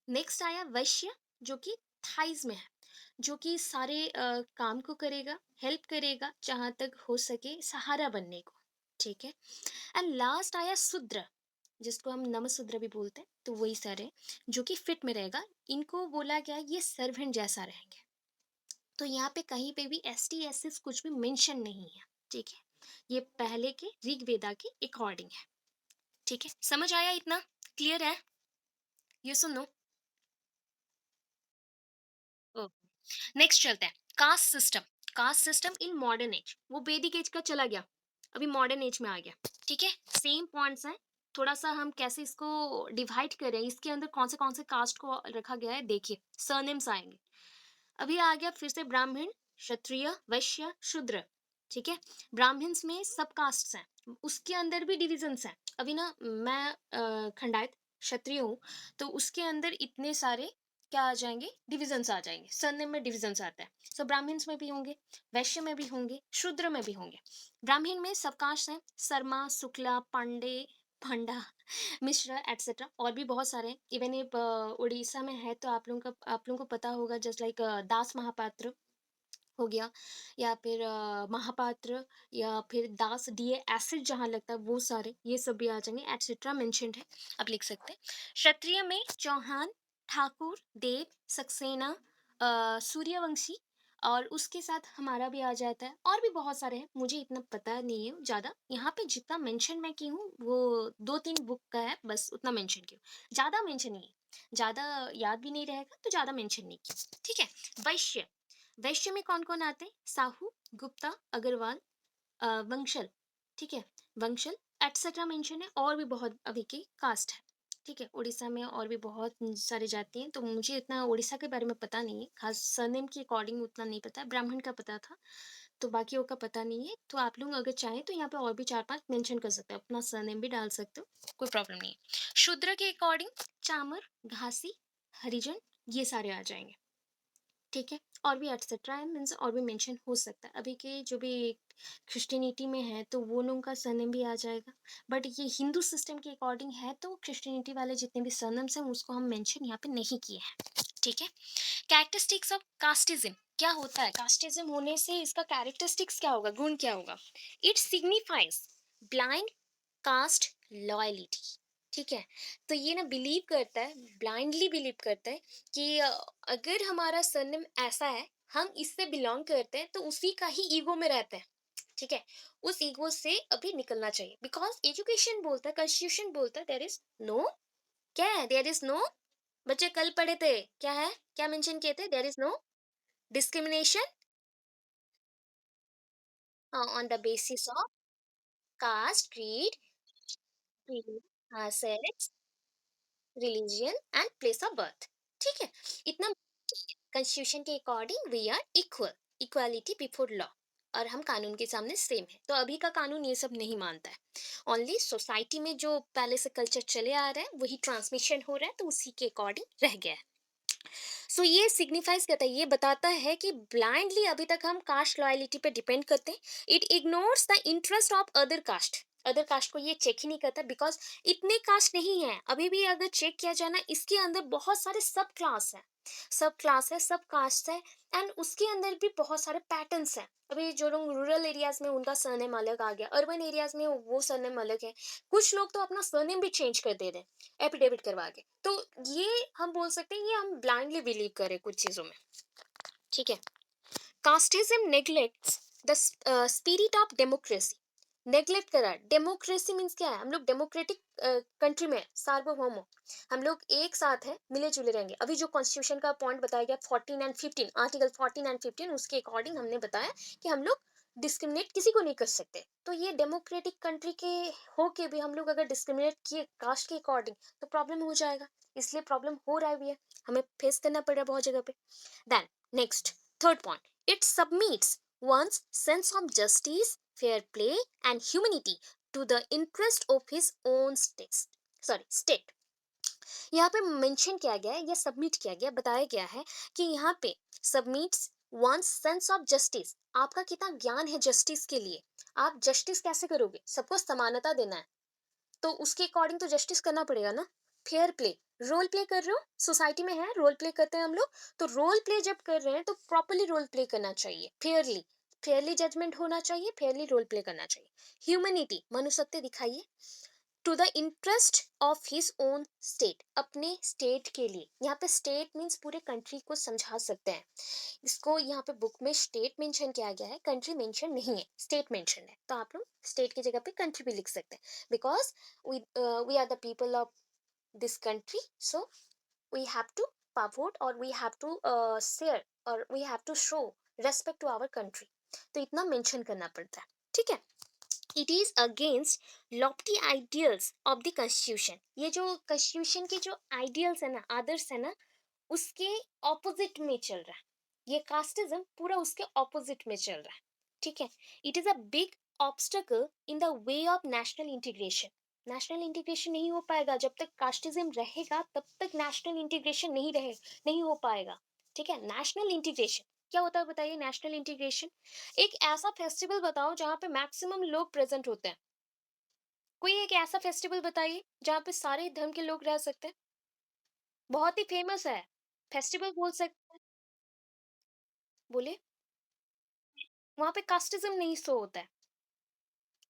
नेक्स्ट आया वैश्य, जो कि थाइज में है, जो कि सारे काम को करेगा, हेल्प करेगा जहां तक हो सके, सहारा बनने को, ठीक है। एंड लास्ट आया शूद्र, जिसको हम नमशूद्र भी बोलते हैं, तो वही सारे जो कि फिट में रहेगा। इनको बोला गया ये सर्वेंट जैसा रहेंगे। तो यहाँ पे कहीं पे भी एस टी एस एस कुछ भी मेंशन नहीं है, ठीक है। ये पहले के ऋग्वेदा के अकॉर्डिंग है, ठीक है। समझ आया इतना, क्लियर है, ये सुनो। नेक्स्ट चलते हैं, caste system. Caste system in modern age, वो वैदिक एज का चला गया, अभी मॉडर्न एज में आ गया, ठीक है। सेम पॉइंट्स हैं, थोड़ा सा हम कैसे इसको डिवाइड करें, इसके अंदर कौन से कास्ट को रखा गया है, देखिए सरनेम्स आएंगे। अभी आ गया फिर से ब्राह्मण, क्षत्रिय, वैश्य, शूद्र, ठीक है। ब्राह्मण्स में सब कास्ट हैं, उसके अंदर भी डिविजन्स हैं। अभी ना मैं खंडायत क्षत्रिय हूँ, तो उसके अंदर इतने सारे क्या आ जाएंगे, डिविजन्स आ जाएंगे, सरनेम में डिविजन्स आता है। सो ब्राह्मण्स में भी होंगे, वैश्य में भी होंगे, शूद्र में भी होंगे। ब्राह्मण में सब कास्ट हैं, शर्मा, शुक्ला, पांडे, पंडा, मिश्रा एटसेट्रा, और भी बहुत सारे हैं। इवन ये उड़ीसा में है, तो आप लोगों को पता होगा, जस्ट लाइक दास महापात्र हो गया, या फिर महापात्र, या फिर दास डीए एसिड जहाँ लगता है, वो सारे ये सब भी आ जाएंगे, एटसेट्रा मेंशन्ड है, आप लिख सकते हैं। क्षत्रिय में चौहान, ठाकुर, देव, सक्सेना, सूर्यवंशी, और उसके साथ हमारा भी आ जाता है, और भी बहुत सारे हैं, मुझे इतना पता नहीं है ज़्यादा। यहाँ पे जितना मेंशन मैं की हूँ वो 2-3 बुक का है, बस उतना मेंशन की हूँ, ज़्यादा मेंशन नहीं है, ज़्यादा याद भी नहीं रहेगा तो ज़्यादा मेंशन नहीं की, ठीक है। वैश्य, वैश्य में कौन कौन आते हैं, साहू, गुप्ता, अग्रवाल, वंशल, ठीक है, वंशल एटसेट्रा मेंशन है, और भी बहुत अभी की कास्ट है, ठीक है। उड़ीसा में और भी बहुत सारी जाति हैं, तो मुझे इतना उड़ीसा के बारे में पता नहीं है, खास सरनेम के अकॉर्डिंग उतना नहीं पता है, ब्राह्मण का पता था, तो बाकियों का पता नहीं है। तो आप लोग अगर चाहें तो यहाँ पे और भी 4-5 मेंशन कर सकते हो, अपना सरनेम भी डाल सकते हो, कोई प्रॉब्लम नहीं है। शूद्र के अकॉर्डिंग चामर, घासी, हरिजन, ये सारे आ जाएंगे, ठीक है। और भी एटसेट्रा है, मीन्स और भी मेंशन हो सकता है। अभी के जो भी क्रिश्चियनिटी में है, तो वो लोगों का सरनेम भी आ जाएगा। बट ये हिंदू सिस्टम के अकॉर्डिंग है, तो क्रिश्चियनिटी वाले जितने भी सरनेम्स हैं उसको हम मेंशन यहाँ पे नहीं किए हैं, ठीक है। कैरेक्टरिस्टिक्स ऑफ कास्टिज्म क्या होता है? कास्टिज्म होने से इसका कैरेक्टरिस्टिक्स क्या होगा, गुण क्या होगा? It signifies blind caste loyalty. ठीक है। तो ये ना बिलीव करता है, ब्लाइंडली बिलीव करता है कि अगर हमारा सरनेम ऐसा है, हम इससे बिलोंग करते हैं, तो उसी का ही ईगो में रहते हैं। ठीक है। उस ईगो से अभी निकलना चाहिए, बिकॉज एजुकेशन बोलता है, कॉन्स्टिट्यूशन बोलता है, देयर इज नो, क्या है, देयर इज नो, बच्चे कल पढ़े थे, क्या है, क्या मेंशन किए थे, there is no discrimination on the basis of caste, creed, sex, religion and place of birth। ठीक है। इतना कॉन्स्टिट्यूशन के according we are equal, equality before law, और हम कानून के सामने सेम है। तो अभी का कानून ये सब नहीं मानता है। ओनली सोसाइटी में जो पहले से कल्चर चले आ रहा है वही ट्रांसमिशन हो रहा है, तो उसी के अकॉर्डिंग रह गया है। सो ये सिग्निफाइज करता है, ये बताता है कि ब्लाइंडली अभी तक हम कास्ट लॉयलिटी पे डिपेंड करते हैं। It ignores the interest of other caste. Other caste को ये चेक ही नहीं करता, बिकॉज इतने कास्ट नहीं है अभी भी। अगर चेक किया जाए ना, इसके अंदर बहुत सारे सब क्लास है, सब क्लास है, सब कास्ट है। एंड उसके अंदर भी बहुत सारे पैटर्न्स हैं। अभी जो लोग रूरल एरियाज में उनका सरनेम अलग आ गया, अर्बन एरियाज में वो सरनेम अलग है। कुछ लोग तो अपना सरनेम भी चेंज कर दे रहे हैं एपिडेविट करवा के। तो ये हम बोल सकते हैं, ये हम ब्लाइंडली बिलीव करें कुछ चीजों में। ठीक है। Casteism neglects the spirit of democracy. Neglect करा। डेमोक्रेसी मीन्स क्या है? हम लोग डेमोक्रेटिक कंट्री में हैं, सार्वभौम हो। हम लोग एक साथ हैं, मिले जुले रहेंगे। अभी जो कॉन्स्टिट्यूशन का पॉइंट बताया गया 14 एंड 15, आर्टिकल 14 एंड 15, उसके अकॉर्डिंग हमने बताया कि हम लोग डिस्क्रिमिनेट किसी को नहीं कर सकते। तो ये डेमोक्रेटिक कंट्री के होके भी हम लोग अगर डिस्क्रिमिनेट किए कास्ट के अकॉर्डिंग, तो प्रॉब्लम हो जाएगा। इसलिए प्रॉब्लम हो रहा है भी है, हमें फेस करना पड़ रहा है बहुत जगह पे। Then next, third point, it submits one's sense of justice, fair play, and humanity to the interest of his own state। यहाँ पे मेंशन किया गया है या सबमिट किया गया, बताया गया है कि यहाँ पे submits one sense of justice. आपका कितना ज्ञान है जस्टिस के लिए? आप जस्टिस कैसे करोगे? सबको समानता देना है, तो उसके अकॉर्डिंग तो जस्टिस करना पड़ेगा ना। फेयर प्ले, रोल प्ले कर रहे हो, सोसाइटी में है, रोल प्ले करते हैं हम लोग। तो रोल प्ले जब कर रहे हैं तो प्रॉपरली रोल प्ले करना चाहिए, फेयरली, फेयरली जजमेंट होना चाहिए, फेयरली रोल प्ले करना चाहिए। ह्यूमैनिटी, मनुष्यत्व दिखाइए। To the interest of his own state, अपने स्टेट के लिए। यहाँ पे स्टेट मीन्स पूरे कंट्री को समझा सकते हैं। इसको यहाँ पे बुक में स्टेट मेंशन किया गया है, कंट्री मेंशन नहीं है, स्टेट मेंशन है। तो आप लोग स्टेट की जगह पे कंट्री भी लिख सकते हैं, because we are the people of this country, so we have to purport or we have to share or we have to show respect to our country। तो इतना मेंशन करना पड़ता है। ठीक है। It is against Lofty ideals of the constitution. ये जो constitution के जो आइडियल्स है ना, आदर्श है ना, उसके ऑपोजिट में चल रहा है। ये कास्टिज्म पूरा उसके ऑपोजिट में चल रहा है। ठीक है। It is a big obstacle in the way of national integration. National integration नहीं हो पाएगा जब तक कास्टिज्म रहेगा, तब तक नेशनल इंटीग्रेशन नहीं हो पाएगा। ठीक है। नेशनल इंटीग्रेशन क्या होता है बताइए? नेशनल इंटीग्रेशन, एक ऐसा फेस्टिवल बताओ जहाँ पे मैक्सिमम लोग प्रेजेंट होते हैं। कोई एक ऐसा फेस्टिवल बताइए जहाँ पे सारे धर्म के लोग रह सकते हैं। बहुत ही फेमस है, फेस्टिवल बोल सकते हैं। बोले, वहाँ पे कास्टिज्म नहीं शो होता है,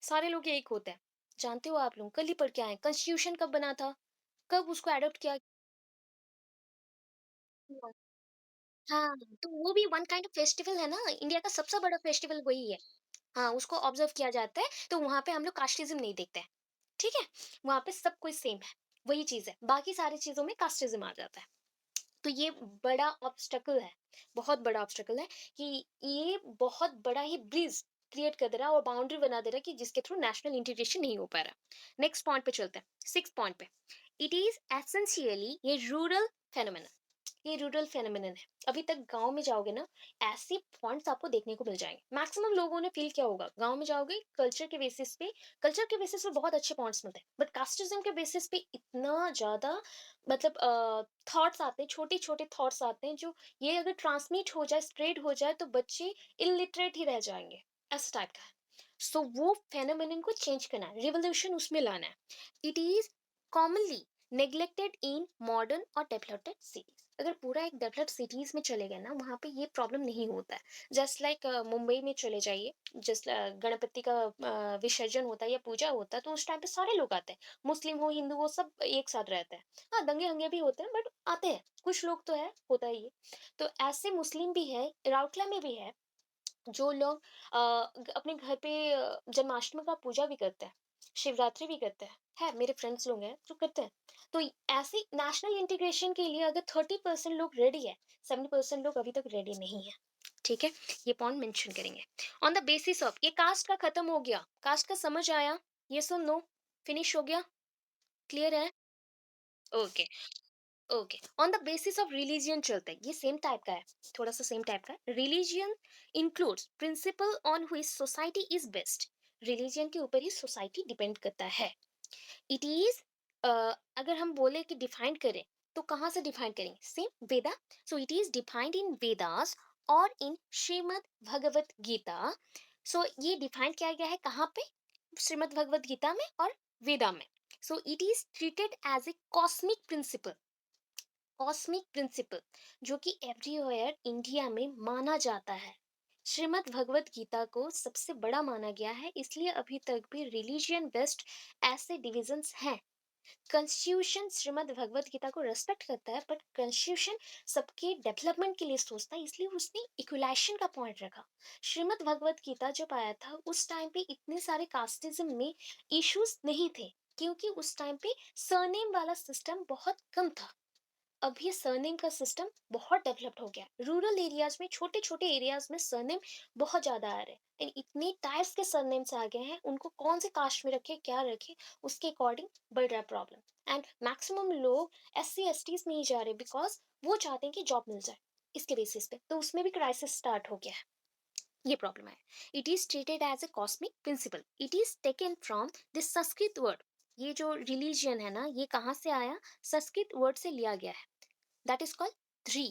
सारे लोग एक होते हैं। जानते हो आप लोग, कल ही पढ़ के आए, कॉन्स्टिट्यूशन कब बना था, कब उसको एडॉप्ट किया गया? हाँ, तो वो भी वन काइंड ऑफ फेस्टिवल है ना, इंडिया का सबसे बड़ा फेस्टिवल वही है। हाँ, उसको ऑब्जर्व किया जाता है, तो वहाँ पे हम लोग कास्टिज्म नहीं देखते हैं। ठीक है। वहाँ पे सब कोई सेम है, वही चीज है। बाकी सारी चीजों में कास्टिज्म आ जाता है। तो ये बड़ा ऑब्स्टकल है, बहुत बड़ा ऑब्स्टकल है कि ये बहुत बड़ा ही ब्रिज क्रिएट कर दे रहा है और बाउंड्री बना दे रहा है कि जिसके थ्रू नेशनल इंटीग्रेशन नहीं हो पा रहा। नेक्स्ट पॉइंट पे चलते हैं, सिक्स पॉइंट पे। इट इज एसेंशियली ये रूरल फेनोमेनन। ये रूरल फेनोमेनन है। अभी तक गांव में जाओगे ना, ऐसे पॉइंट्स आपको देखने को मिल जाएंगे। मैक्सिमम लोगों ने फील किया होगा, गांव में जाओगे कल्चर के बेसिस पे बहुत अच्छे पॉइंट्स मिलते हैं, बट कास्टिज्म के बेसिस पे इतना ज्यादा, मतलब थॉट्स आते हैं, छोटे छोटे थॉट्स आते हैं, जो ये अगर ट्रांसमिट हो जाए, स्प्रेड हो जाए, तो बच्चे इलिटरेट ही रह जाएंगे, ऐसा टाइप का है। सो वो फेनोमेनन को चेंज करना है, रिवोल्यूशन उसमें लाना है। It is commonly neglected in modern और डेवलप्ड सिटीज। अगर पूरा एक डेवलप्ड सिटीज़ में चले गए ना, वहाँ पे ये प्रॉब्लम नहीं होता है। जस्ट लाइक मुंबई में चले जाइए, जस्ट गणपति का विसर्जन होता है या पूजा होता है, तो उस टाइम पे सारे लोग आते हैं। मुस्लिम हो, हिंदू हो, सब एक साथ रहते हैं। हाँ, दंगे-हंगे भी होते हैं बट आते हैं। कुछ लोग तो है, होता ही है। तो ऐसे मुस्लिम भी है, राउरकेला में भी है, जो लोग अपने घर पे जन्माष्टमी का पूजा भी करते हैं, शिवरात्रि भी करते हैं। है, मेरे फ्रेंड्स लोग हैं जो करते हैं। तो ऐसे नेशनल इंटीग्रेशन के लिए अगर 30% लोग रेडी है, 70% लोग अभी तक रेडी नहीं है। ठीक है, ये पॉइंट मेंशन करेंगे। ऑन द बेसिस ऑफ, ये कास्ट का खत्म हो गया, कास्ट का समझ आया, ये सुन नो, फिनिश हो गया, क्लियर है। Okay. Okay, on the basis of religion चलते हैं, ये सेम टाइप का है, थोड़ा सा सेम टाइप का है। रिलीजियन इंक्लूड्स प्रिंसिपल ऑन हुई सोसाइटी इज बेस्ट। रिलीजियन के ऊपर ही सोसाइटी डिपेंड करता है। इट इज, अगर हम बोले कि डिफाइन करें, तो कहाँ से डिफाइन करेंगे, same Veda. So it is defined in Vedas और इन श्रीमद् भगवत गीता। सो ये डिफाइन किया गया है कहाँ पे, श्रीमद् भगवत गीता में और वेदा में। So it is treated as a cosmic principle, cosmic principle, जो कि एवरीवेयर इंडिया में माना जाता है। श्रीमद् भगवत गीता को सबसे बड़ा माना गया है, इसलिए अभी तक भी रिलीजियन वेस्ट ऐसे डिविजन्स हैं। कॉन्स्टिट्यूशन श्रीमद् भगवत गीता को रेस्पेक्ट करता है, बट कॉन्स्टिट्यूशन सबके डेवलपमेंट के लिए सोचता है, इसलिए उसने इक्वलाइजेशन का पॉइंट रखा। श्रीमद् भगवत गीता जब आया था, उस टाइम पे इतने सारे कास्टिज्म में इश्यूज नहीं थे, क्योंकि उस टाइम पे सरनेम वाला सिस्टम बहुत कम था। अब ये सरनेम का सिस्टम बहुत डेवलप्ड हो गया। रूरल एरियाज में, छोटे छोटे एरियाज में सरनेम बहुत ज्यादा आ रहे हैं, एंड इतने टाइप्स के सरनेम्स आ गए हैं, उनको कौन से कास्ट में रखे, क्या रखे, उसके अकॉर्डिंग बढ़ रहा है प्रॉब्लम। एंड मैक्सिमम लोग SC STs में ही जा रहे हैं, बिकॉज वो चाहते हैं कि जॉब मिल जाए इसके बेसिस पे, तो उसमें भी क्राइसिस स्टार्ट हो गया है। ये प्रॉब्लम है। It is treated as a cosmic principle, it is taken from this Sanskrit word. ये जो रिलीजियन है ना, ये कहाँ से आया, संस्कृत वर्ड से लिया गया है, दैट इज कॉल्ड ध्री।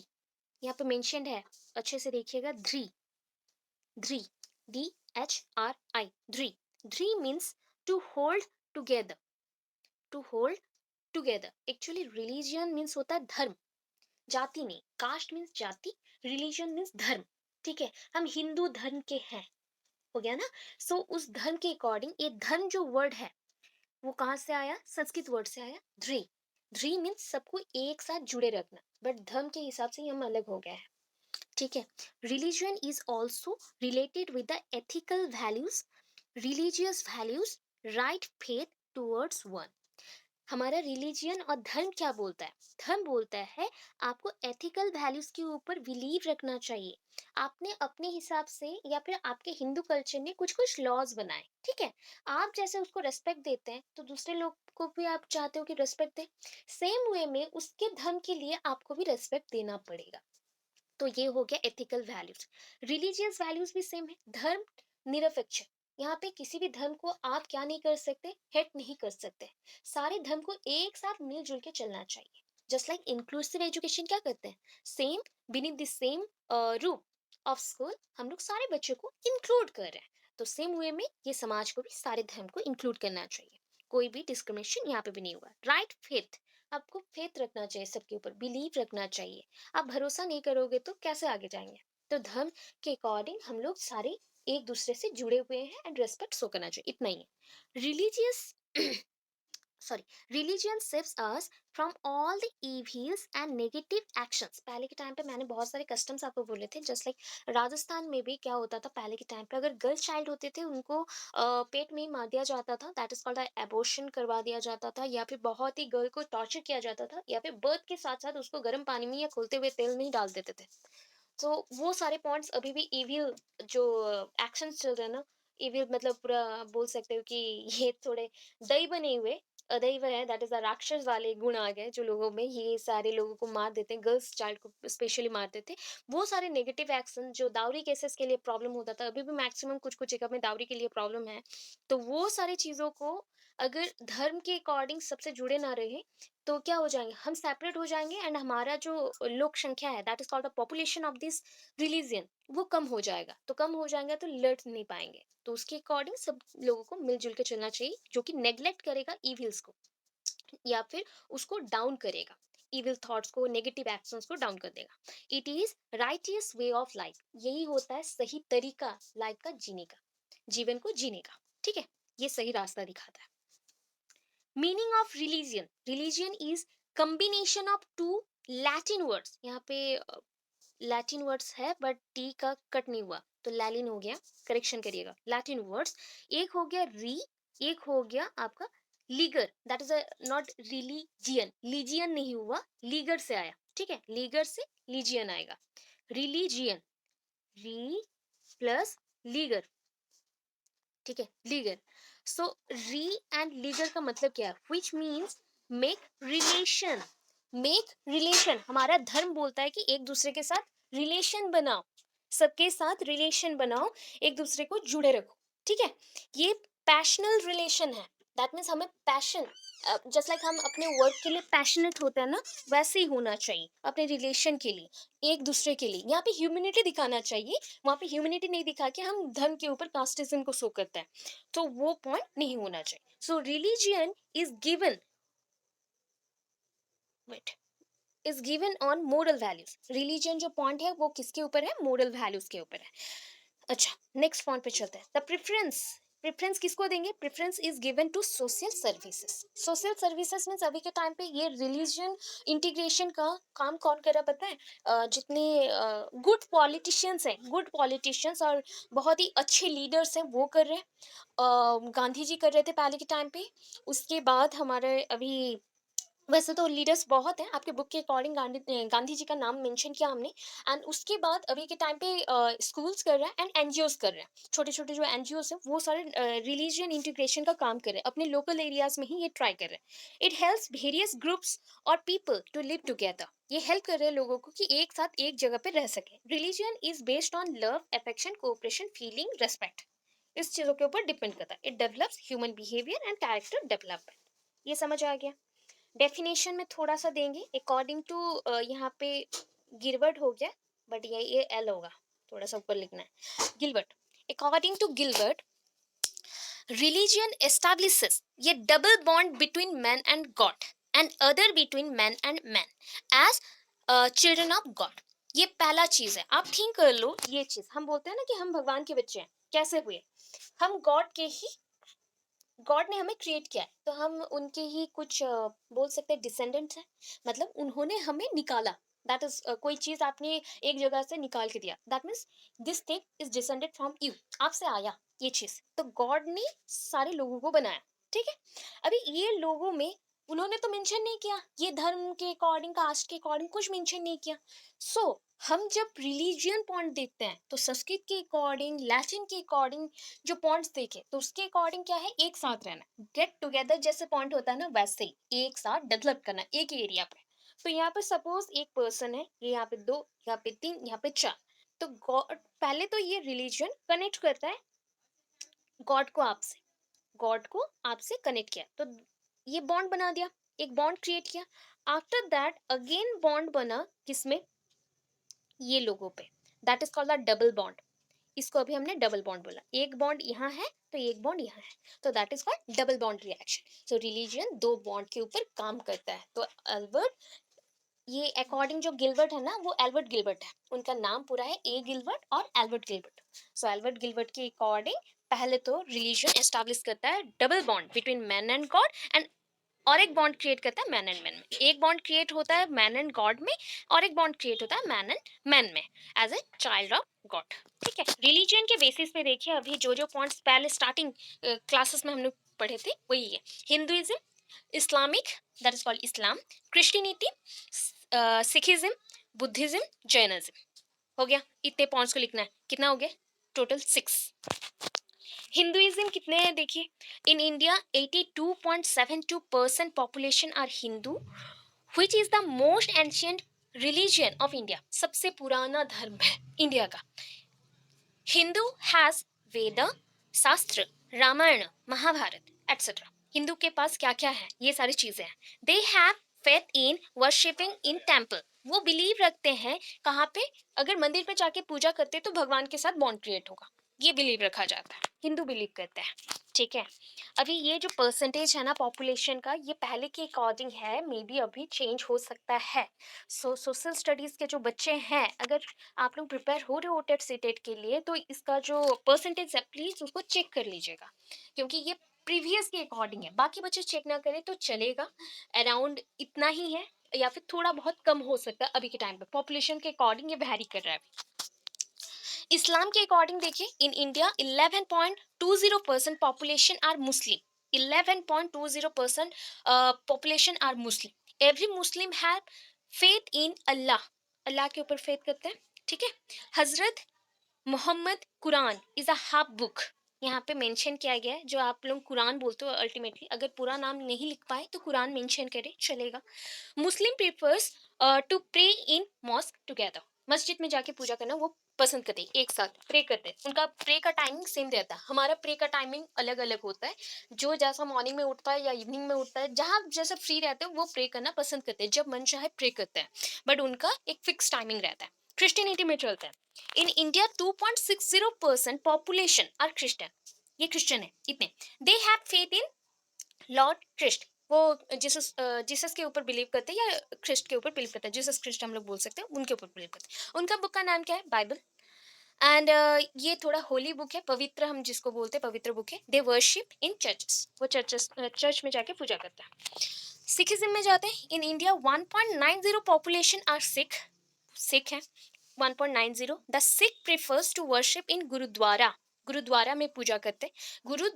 यहाँ पे मेंशन्ड है, अच्छे से देखिएगा, ध्री, ध्री, DHRI, ध्री। ध्री means to hold together, to hold together. Actually religion means होता है धर्म, जाति नहीं, कास्ट मीन्स जाति, रिलीजन मीन्स धर्म। ठीक है, हम हिंदू धर्म के हैं, हो गया ना। सो उस धर्म के अकॉर्डिंग ये धर्म जो वर्ड है, वो कहाँ से आया, संस्कृत वर्ड से आया, ध्री। ध्री मीन्स सबको एक साथ जुड़े रखना, बट धर्म के हिसाब से हम अलग हो गए हैं। ठीक है, religion is also related with the ethical values, religious values, right faith towards one. हमारा रिलीजियन और धर्म क्या बोलता है, धर्म बोलता है आपको एथिकल वैल्यूज के ऊपर बिलीव रखना चाहिए। आपने अपने हिसाब से, या फिर आपके हिंदू कल्चर ने कुछ कुछ लॉज बनाए, ठीक है, आप जैसे उसको रेस्पेक्ट देते हैं, तो दूसरे लोग को भी आप चाहते हो कि रेस्पेक्ट दे, सेम वे में उसके धर्म के लिए आपको भी रेस्पेक्ट देना पड़ेगा। तो ये हो गया एथिकल वैल्यूज। रिलीजियस वैल्यूज भी सेम है, धर्म निरपेक्ष। यहाँ पे किसी भी धर्म को आप क्या नहीं कर सकते, हेट नहीं कर सकते। सारे धर्म को एक साथ मिलजुल के चलना चाहिए। जस्ट लाइक इंक्लूसिव एजुकेशन क्या करते हैं, same, beneath the same roof of school, हम लोग सारे बच्चों को इंक्लूड कर रहे हैं। तो सेम वे में ये समाज को भी सारे धर्म को इंक्लूड करना चाहिए, कोई भी डिस्क्रिमिनेशन यहाँ पे भी नहीं होगा। राइट फेथ, आपको फेथ रखना चाहिए, सबके ऊपर बिलीव रखना चाहिए। आप भरोसा नहीं करोगे तो कैसे आगे जाएंगे। तो धर्म के अकॉर्डिंग हम लोग सारे एक दूसरे से जुड़े हुए हैं, एंड रेस्पेक्ट शो करना चाहिए, इतना ही है। Religious sorry, religion saves us from all the evils and negative actions. पहले के टाइम पे मैंने बहुत सारे कस्टम्स आपको बोले थे, जस्ट लाइक राजस्थान में भी क्या होता था, पहले के टाइम पे अगर गर्ल चाइल्ड होते थे, उनको पेट में ही मार दिया जाता था, दैट इज कॉल्ड एबॉर्शन करवा दिया जाता था, या फिर बहुत ही गर्ल को टॉर्चर किया जाता था, या फिर बर्थ के साथ साथ उसको गर्म पानी में या खोलते हुए तेल में ही डाल देते थे। तो वो सारे पॉइंट्स अभी भी इविल जो एक्शंस चल रहे हैं ना, इविल मतलब पूरा बोल सकते हो कि ये थोड़े दही बने हुए अदैव है, दैट इज द राक्षस वाले गुण आ गए जो लोगों में, ये सारे लोगों को मार देते हैं, गर्ल्स चाइल्ड को स्पेशली मार देते हैं। वो सारे नेगेटिव एक्शन जो दावरी केसेस के लिए प्रॉब्लम होता था, अभी भी मैक्सिमम कुछ कुछ जगह में दावरी के लिए प्रॉब्लम है। तो वो सारी चीजों को अगर धर्म के अकॉर्डिंग सबसे जुड़े ना रहे, तो क्या हो जाएंगे, हम सेपरेट हो जाएंगे, एंड हमारा जो लोक संख्या है, that is called the population of this religion, वो कम हो जाएगा। तो कम हो जाएगा तो लड़ नहीं पाएंगे, तो उसके अकॉर्डिंग सब लोगों को मिलजुल के चलना चाहिए, जो कि नेग्लेक्ट करेगा इविल्स को, या फिर उसको डाउन करेगा। इविल थॉट्स को, नेगेटिव एक्शंस को डाउन कर देगा। It is righteous way of life, यही होता है सही तरीका लाइफ का जीने का, जीवन को जीने का, ठीक है, ये सही रास्ता दिखाता है। Meaning of religion, religion is combination of two Latin words, यहाँ पे लैटिन वर्ड्स है बट टी का कट नहीं हुआ तो लैलिन हो गया, करेक्शन करिएगा। लैटिन वर्ड्स, एक हो गया री, एक हो गया आपका लीगर, दैट इज नॉट रिलीजियन, लीजियन नहीं हुआ, लीगर से आया, ठीक है, लीगर से लीजियन आएगा। रिलीजियन, री प्लस लीगर, ठीक है, लीगर। सो री एंड लीगर का मतलब क्या है, which means make relation, make relation, हमारा धर्म बोलता है कि एक दूसरे के साथ रिलेशन बनाओ, सबके साथ रिलेशन बनाओ, एक दूसरे को जुड़े रखो, ठीक है। ये पैशनल रिलेशन है, दैट मीन्स हमें पैशन, जस्ट लाइक हम अपने वर्क के लिए पैशनेट होते हैं ना, वैसे ही होना चाहिए अपने रिलेशन के लिए, एक दूसरे के लिए। यहाँ पे ह्यूमैनिटी दिखाना चाहिए, वहाँ पे ह्यूमैनिटी नहीं दिखा के हम धर्म के ऊपर कास्टिज्म को शो करते हैं, तो वो पॉइंट नहीं होना चाहिए। So religion is given, wait, is given on moral values, religion जो पॉइंट है वो किसके ऊपर है, मोरल वैल्यूज के ऊपर है। अच्छा, नेक्स्ट पॉइंट पे चलते हैं। द प्रेफरेंस, प्रेफरेंस किसको देंगे, preference is given to social services. Social services means अभी के टाइम पे ये रिलीजन इंटीग्रेशन का काम कौन कर रहा है पता है, जितने गुड पॉलिटिशियंस हैं, गुड पॉलिटिशियंस और बहुत ही अच्छे लीडर्स हैं वो कर रहे हैं। गांधी जी कर रहे थे पहले के टाइम पे, उसके बाद हमारे अभी, वैसे तो लीडर्स बहुत हैं, आपके बुक के अकॉर्डिंग गांधी जी का नाम मेंशन किया हमने। एंड उसके बाद अभी के टाइम पे स्कूल्स कर रहे हैं एंड एनजीओस कर रहे हैं, छोटे छोटे जो एनजीओस हैं वो सारे रिलीजियन इंटीग्रेशन का काम कर रहे हैं, अपने लोकल एरियाज में ही ये ट्राई कर रहे हैं। इट हेल्प्स वेरियस ग्रुप्स और पीपल टू लिव टुगेदर, ये हेल्प कर रहे हैं लोगों को कि एक साथ एक जगह पे रह सके। Religion is based on love, affection, cooperation, feeling, respect, इस चीज़ों के ऊपर डिपेंड करता है। It develops human behaviour and character development. ये समझ आ गया। डेफिनेशन में थोड़ा सा देंगे अकॉर्डिंग टू, यहाँ पे गिलबर्ट हो गया बट ये एल होगा, थोड़ा सा ऊपर लिखना है, Gilbert. According to Gilbert, religion establishes ये double bond between man and God and other between man and man as children of God. ये पहला चीज है, आप थिंक कर लो, ये चीज हम बोलते हैं ना कि हम भगवान के बच्चे हैं, कैसे हुए, हम गॉड के ही, गॉड ने हमें क्रिएट किया है तो हम उनके ही कुछ बोल सकते हैं डिसेंडेंट्स हैं, मतलब उन्होंने हमें निकाला, दैट इज कोई चीज आपने एक जगह से निकाल के दिया, that means this thing is descended from you, आपसे आया ये चीज, तो गॉड ने सारे लोगों को बनाया, ठीक है। अभी ये लोगों में उन्होंने तो मेंशन नहीं किया, ये धर्म के अकॉर्डिंग, कास्ट के अकॉर्डिंग कुछ मेंशन नहीं किया। सो हम जब रिलीजियन पॉइंट देखते हैं तो संस्कृत के अकॉर्डिंग, लैटिन के अकॉर्डिंग जो पॉइंट्स देखे तो उसके अकॉर्डिंग क्या है, एक साथ रहना, गेट टुगेदर जैसे पॉइंट होता है ना, वैसे ही एक साथ डेवलप करना एक ही एरिया पे। तो यहाँ पे सपोज एक पर्सन है, ये यहाँ पे दो, यहाँ पे तीन, यहाँ पे चार, तो गॉड पहले तो ये रिलीजन कनेक्ट करता है गॉड को आपसे, गॉड को आपसे कनेक्ट किया तो ये बॉन्ड बना दिया, एक बॉन्ड क्रिएट किया। आफ्टर दैट अगेन बॉन्ड बना किसमें, ये लोगों पे, that is called the double bond. इसको अभी हमने डबल बॉन्ड बोला, एक बॉन्ड यहाँ है तो एक बॉन्ड यहाँ है, तो that is called double bond reaction. So religion दो बॉन्ड के ऊपर काम करता है। तो एल्बर्ट, ये अकॉर्डिंग जो गिलबर्ट है ना वो एल्बर्ट गिलबर्ट है, उनका नाम पूरा है ए गिलबर्ट और एल्बर्ट गिलबर्ट। सो एल्बर्ट गिलबर्ट के अकॉर्डिंग पहले तो रिलीजन एस्टैब्लिश करता है double bond between man and God, and और एक बॉन्ड क्रिएट करता है मैन एंड मैन में, एक बॉन्ड क्रिएट होता है मैन एंड गॉड में और एक बॉन्ड क्रिएट होता है मैन एंड मैन में as a child of God, ठीक है। रिलीजन के बेसिस पे देखिए अभी जो जो पॉइंट्स पहले स्टार्टिंग क्लासेस में हमने पढ़े थे वही है, Hinduism, Islamic that is called Islam, Christianity, Sikhism, Buddhism, Jainism, हो गया, इतने पॉइंट्स को लिखना है, कितना हो गया टोटल 6। हिंदुइज्म कितने हैं देखिए, in India 82.72% population are Hindu, which is the most ancient religion of India, सबसे पुराना धर्म है इंडिया का। हिंदू हैज वेद, शास्त्र, रामायण, महाभारत एटसेट्रा। हिंदू के पास क्या क्या है, ये सारी चीजें हैं। दे have faith in worshipping in temple, वो बिलीव रखते हैं कहाँ पे, अगर मंदिर पे जाके पूजा करते तो भगवान के साथ बॉन्ड क्रिएट होगा, ये बिलीव रखा जाता है, हिंदू बिलीव करते हैं, ठीक है। अभी ये जो परसेंटेज है ना पॉपुलेशन का, ये पहले के अकॉर्डिंग है, मे बी अभी चेंज हो सकता है। सोशल स्टडीज़ के जो बच्चे हैं, अगर आप लोग प्रिपेयर हो रहे हो टेट सीटेट के लिए, तो इसका जो परसेंटेज है प्लीज़ उसको चेक कर लीजिएगा, क्योंकि ये प्रीवियस के अकॉर्डिंग है। बाकी बच्चे चेक ना करें तो चलेगा, अराउंड इतना ही है, या फिर थोड़ा बहुत कम हो सकता है अभी के टाइम पे। पॉपुलेशन के अकॉर्डिंग ये वैरी कर रहा है। इस्लाम के अकॉर्डिंग देखिए, in India 11.20% population are Muslim. 11.20% population are Muslim. Every Muslim have faith in Allah. Allah के ऊपर फेथ करते हैं, ठीक है। हजरत Mohammad Quran is a half book. यहाँ पे मेंशन किया गया है, जो आप लोग कुरान बोलते हो अल्टीमेटली, अगर पूरा नाम नहीं लिख पाए तो कुरान मेंशन करे, चलेगा। Muslim prefers to pray in mosque together. मस्जिद में जाके पूजा करना वो पसंद करते हैं, एक साथ प्रे करते हैं। उनका प्रे का टाइमिंग सेम रहता है, हमारा प्रे का टाइमिंग अलग अलग होता है। जो जैसा मॉर्निंग में उठता है या इवनिंग में उठता है, जहाँ जैसा फ्री रहते हैं वो प्रे करना पसंद करते हैं, जब मन चाहे प्रे करते हैं, बट उनका एक फिक्स टाइमिंग रहता है। क्रिश्चियनिटी में चलता है। In India 2.60% population are Christian. ये क्रिश्चियन है इतने। They have faith in Lord Christ. वो जीसस जीसस के ऊपर बिलीव करते हैं, या क्रिस्ट के ऊपर बिलीव करते हैं, जीसस क्रिस्ट हम लोग बोल सकते हैं, उनके ऊपर बिलीव करते हैं। उनका बुक का नाम क्या है? बाइबल। एंड ये थोड़ा होली बुक है, पवित्र हम जिसको बोलते हैं, पवित्र बुक है। दे वर्शिप इन चर्चेस, वो चर्च में जाके पूजा करते हैं। सिखिज्म में जाते हैं। In India 1.90 population are Sikh. Sikh है 1.90। The Sikh prefers to worship in gurdwara. Gurdwara में पूजा करते। गुरु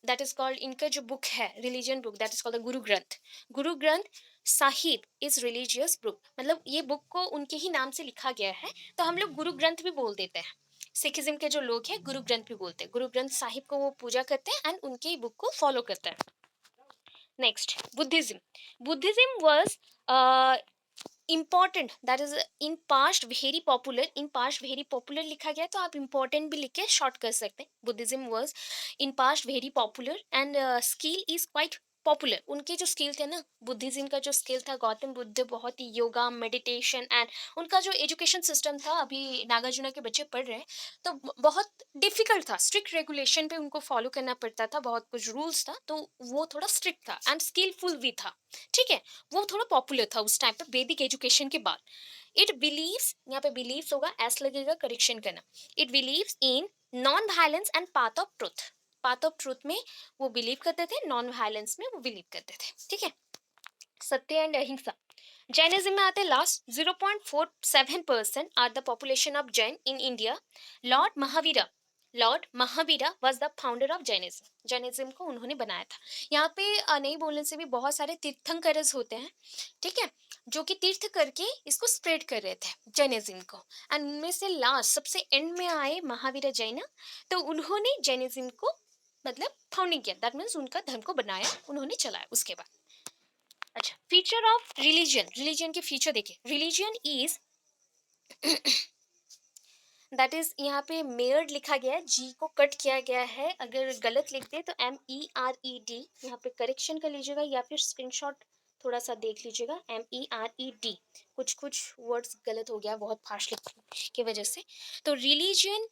दैट इज कॉल्ड, इनका जो बुक है religion book, that is called the Guru Granth. Guru Granth Sahib is religious book, मतलब ये बुक को उनके ही नाम से लिखा गया है, तो हम लोग गुरु ग्रंथ भी बोल देते हैं। सिखिज्म के जो लोग हैं गुरु ग्रंथ भी बोलते हैं। गुरु ग्रंथ साहिब को वो पूजा करते हैं एंड उनके ही बुक को फॉलो करते हैं। Next, Buddhism. Buddhism was important, that is in past very popular. In past very popular लिखा गया है, तो आप इम्पोर्टेंट भी लिख के शॉर्ट कर सकते हैं। Buddhism was in past very popular and skill is quite popular. उनके जो स्किल थे ना, बुद्धिज्म का जो स्किल था, गौतम बुद्ध बहुत ही योगा मेडिटेशन एंड उनका जो एजुकेशन सिस्टम था, अभी नागार्जुना के बच्चे पढ़ रहे हैं, तो बहुत डिफिकल्ट था। स्ट्रिक्ट रेगुलेशन पे उनको फॉलो करना पड़ता था, बहुत कुछ रूल्स था, तो वो थोड़ा स्ट्रिक्ट था एंड स्किलफुल भी था, ठीक है। वो थोड़ा पॉपुलर था उस टाइम पे वैदिक एजुकेशन के बाद। इट बिलीव्स, यहाँ पे बिलीव्स होगा, एस लगेगा, करेक्शन करना। It believes in non violence and path of truth. Path of truth में वो बिलीव करते थे, नॉन वायलेंस में वो बिलीव करते थे, ठीक है। सत्य एंड अहिंसा। जैनिज्म में आते हैं last. 0.47% are the population of Jain in India. Lord Mahavira, Lord Mahavira was the founder of Jainism. Jainism को उन्होंने बनाया था। यहाँ पे नहीं बोलने से भी बहुत सारे तीर्थंकरस होते हैं, ठीक है, जो कि तीर्थ करके इसको स्प्रेड कर रहे थे जैनिज्म को। एंड उनमें से लास्ट सबसे एंड में आए महावीरा जैन, तो उन्होंने जैनिज्म को मतलब फाउंडिंग किया, दैट मीन्स उनका धर्म को बनाया, उन्होंने चलाया उसके बाद। अच्छा, फीचर ऑफ रिलीजन। रिलीजन के फीचर देखिए। रिलीजन इज दैट इज, यहाँ पे मेयर्ड लिखा गया है, जी को कट किया गया है, अगर गलत लिख दे तो MERED, यहाँ पे करेक्शन कर लीजिएगा या फिर स्क्रीनशॉट थोड़ा सा देख लीजिएगा। MERED, कुछ कुछ वर्ड्स गलत हो गया बहुत फास्ट लिखने की वजह से। तो religion,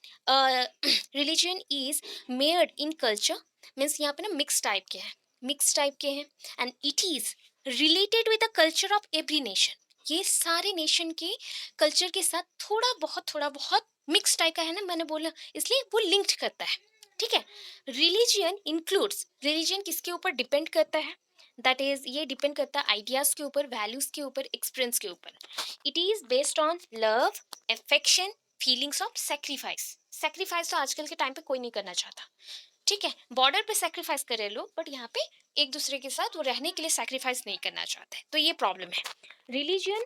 religion is मेयर्ड in culture, means यहाँ पे ना मिक्स टाइप के हैं, मिक्स टाइप के हैं। And it is related with the culture of every nation. ये सारे नेशन के कल्चर के साथ थोड़ा बहुत मिक्स टाइप का है ना, मैंने बोला इसलिए वो लिंक्ड करता है, ठीक है। रिलीजियन इंक्लूड्स, रिलीजन किसके ऊपर डिपेंड करता है? दैट इज, ये डिपेंड करता है आइडियाज के ऊपर, वैल्यूज के ऊपर, एक्सपीरियंस के ऊपर। It is based on love, affection, feelings of sacrifice. Sacrifice तो आजकल के टाइम पे कोई नहीं करना चाहता, ठीक है। बॉर्डर पे सेक्रीफाइस करे लोग, बट यहाँ पे एक दूसरे के साथ वो रहने के लिए सेक्रीफाइस नहीं करना चाहते, तो ये प्रॉब्लम है। Religion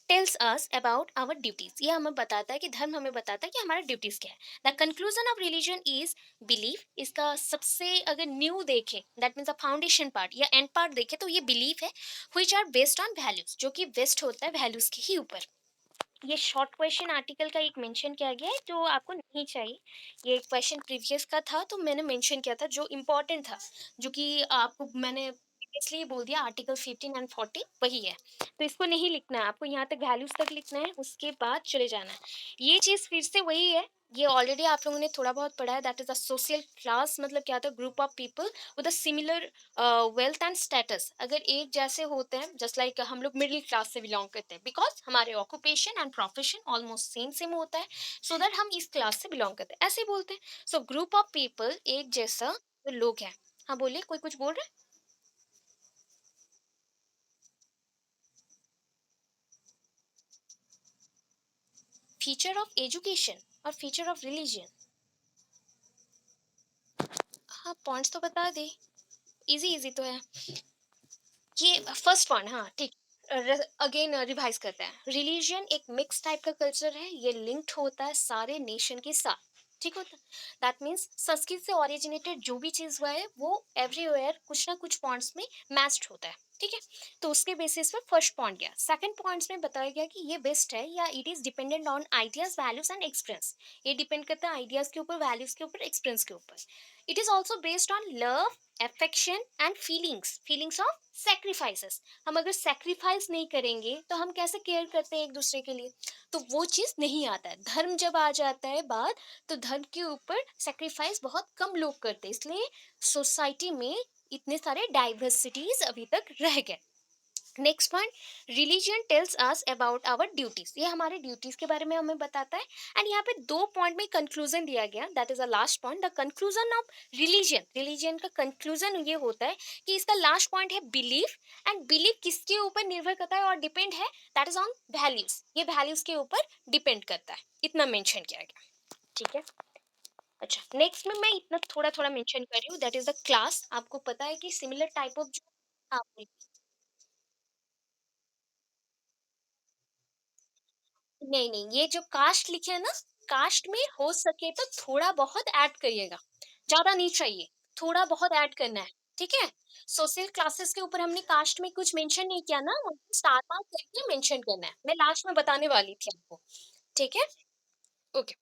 tells us about our duties. ये हमें बताता है कि धर्म हमें बताता है कि हमारा ड्यूटीज क्या है। The conclusion of religion is belief. इसका सबसे अगर न्यू देखें, दैट मीन्स फाउंडेशन पार्ट या एंड पार्ट देखें, तो ये बिलीफ है, which are based on values, जो कि बेस्ड होता है वैल्यूज के ही ऊपर। ये शॉर्ट क्वेश्चन आर्टिकल का एक मेंशन किया गया है जो आपको नहीं चाहिए। ये क्वेश्चन प्रीवियस का था, तो मैंने मेंशन किया था जो इम्पोर्टेंट था, जो कि आपको मैंने प्रीवियसली बोल दिया, आर्टिकल 15 एंड 40 वही है। तो इसको नहीं लिखना है आपको, यहाँ तक वैल्यूज तक लिखना है, उसके बाद चले जाना है। ये चीज़ फिर से वही है, ये ऑलरेडी आप लोगों ने थोड़ा बहुत पढ़ा है, that is a social class, मतलब क्या होता है, group of people with a similar wealth and status. अगर एक जैसे होते हैं, जस्ट लाइक हम लोग मिडिल क्लास से बिलोंग करते हैं बिकॉज हमारे occupation and profession almost same same होता है, सो दैट हम इस क्लास से बिलोंग करते हैं, ऐसे ही बोलते हैं। सो ग्रुप ऑफ पीपल, एक जैसा जो लोग हैं। हाँ बोलिए, कोई कुछ बोल रहा है? फीचर ऑफ एजुकेशन और फीचर ऑफ रिलीजन। हाँ पॉइंट्स तो बता दे, इजी इजी तो है। ये फर्स्ट पॉइंट, हाँ ठीक। अगेन रिवाइज करते हैं। रिलीजन एक मिक्स टाइप का कल्चर है, ये लिंक्ड होता है सारे नेशन के साथ, ठीक होता है। दैट मीन्स संस्कृत से ओरिजिनेटेड जो भी चीज हुआ है वो एवरीवेयर कुछ ना कुछ पॉइंट्स में मैच्ड होता है, ठीक है। तो उसके बेसिस पर फर्स्ट पॉइंट गया। सेकंड पॉइंट्स में बताया गया कि ये बेस्ट है या it is dependent on ideas values and experience. ये डिपेंड करता है आइडियाज के ऊपर, वैल्यूज के ऊपर, एक्सपीरियंस के ऊपर। It is also based on love, affection and feelings of sacrifices। हम अगर sacrifice नहीं करेंगे तो हम कैसे केयर करते हैं एक दूसरे के लिए, तो वो चीज नहीं आता है। धर्म जब आ जाता है बात, तो धर्म के ऊपर sacrifice बहुत कम लोग करते हैं, इसलिए सोसाइटी में इतने सारे डाइवर्सिटीज अभी तक रह गए। Next point, religion tells us about our duties, ये हमारे ड्यूटीज के बारे में हमें बताता है। एंड यहाँ पे दो पॉइंट में कंक्लूजन दिया गया, that is the last point, the conclusion of religion. Religion का कंक्लूजन ये होता है कि इसका लास्ट पॉइंट है बिलीफ। एंड बिलीफ किसके ऊपर निर्भर करता है और डिपेंड है, दैट इज ऑन वैल्यूज, ये वैल्यूज के ऊपर डिपेंड करता है, इतना मेंशन किया गया, ठीक है। अच्छा नेक्स्ट में मैं इतना थोड़ा थोड़ा मेंशन कर रही हूँ, दैट इज द क्लास। आपको पता है कि सिमिलर टाइप ऑफ जो, हाँ नहीं नहीं, ये जो कास्ट लिखे है ना, कास्ट में हो सके तो थोड़ा बहुत ऐड करिएगा, ज्यादा नहीं चाहिए, थोड़ा बहुत ऐड करना है, ठीक है। सोशल क्लासेस के ऊपर हमने कास्ट में कुछ मेंशन नहीं किया ना, स्टार मार्क करके मेंशन करना है, मैं लास्ट में बताने वाली थी आपको, ठीक है। ओके,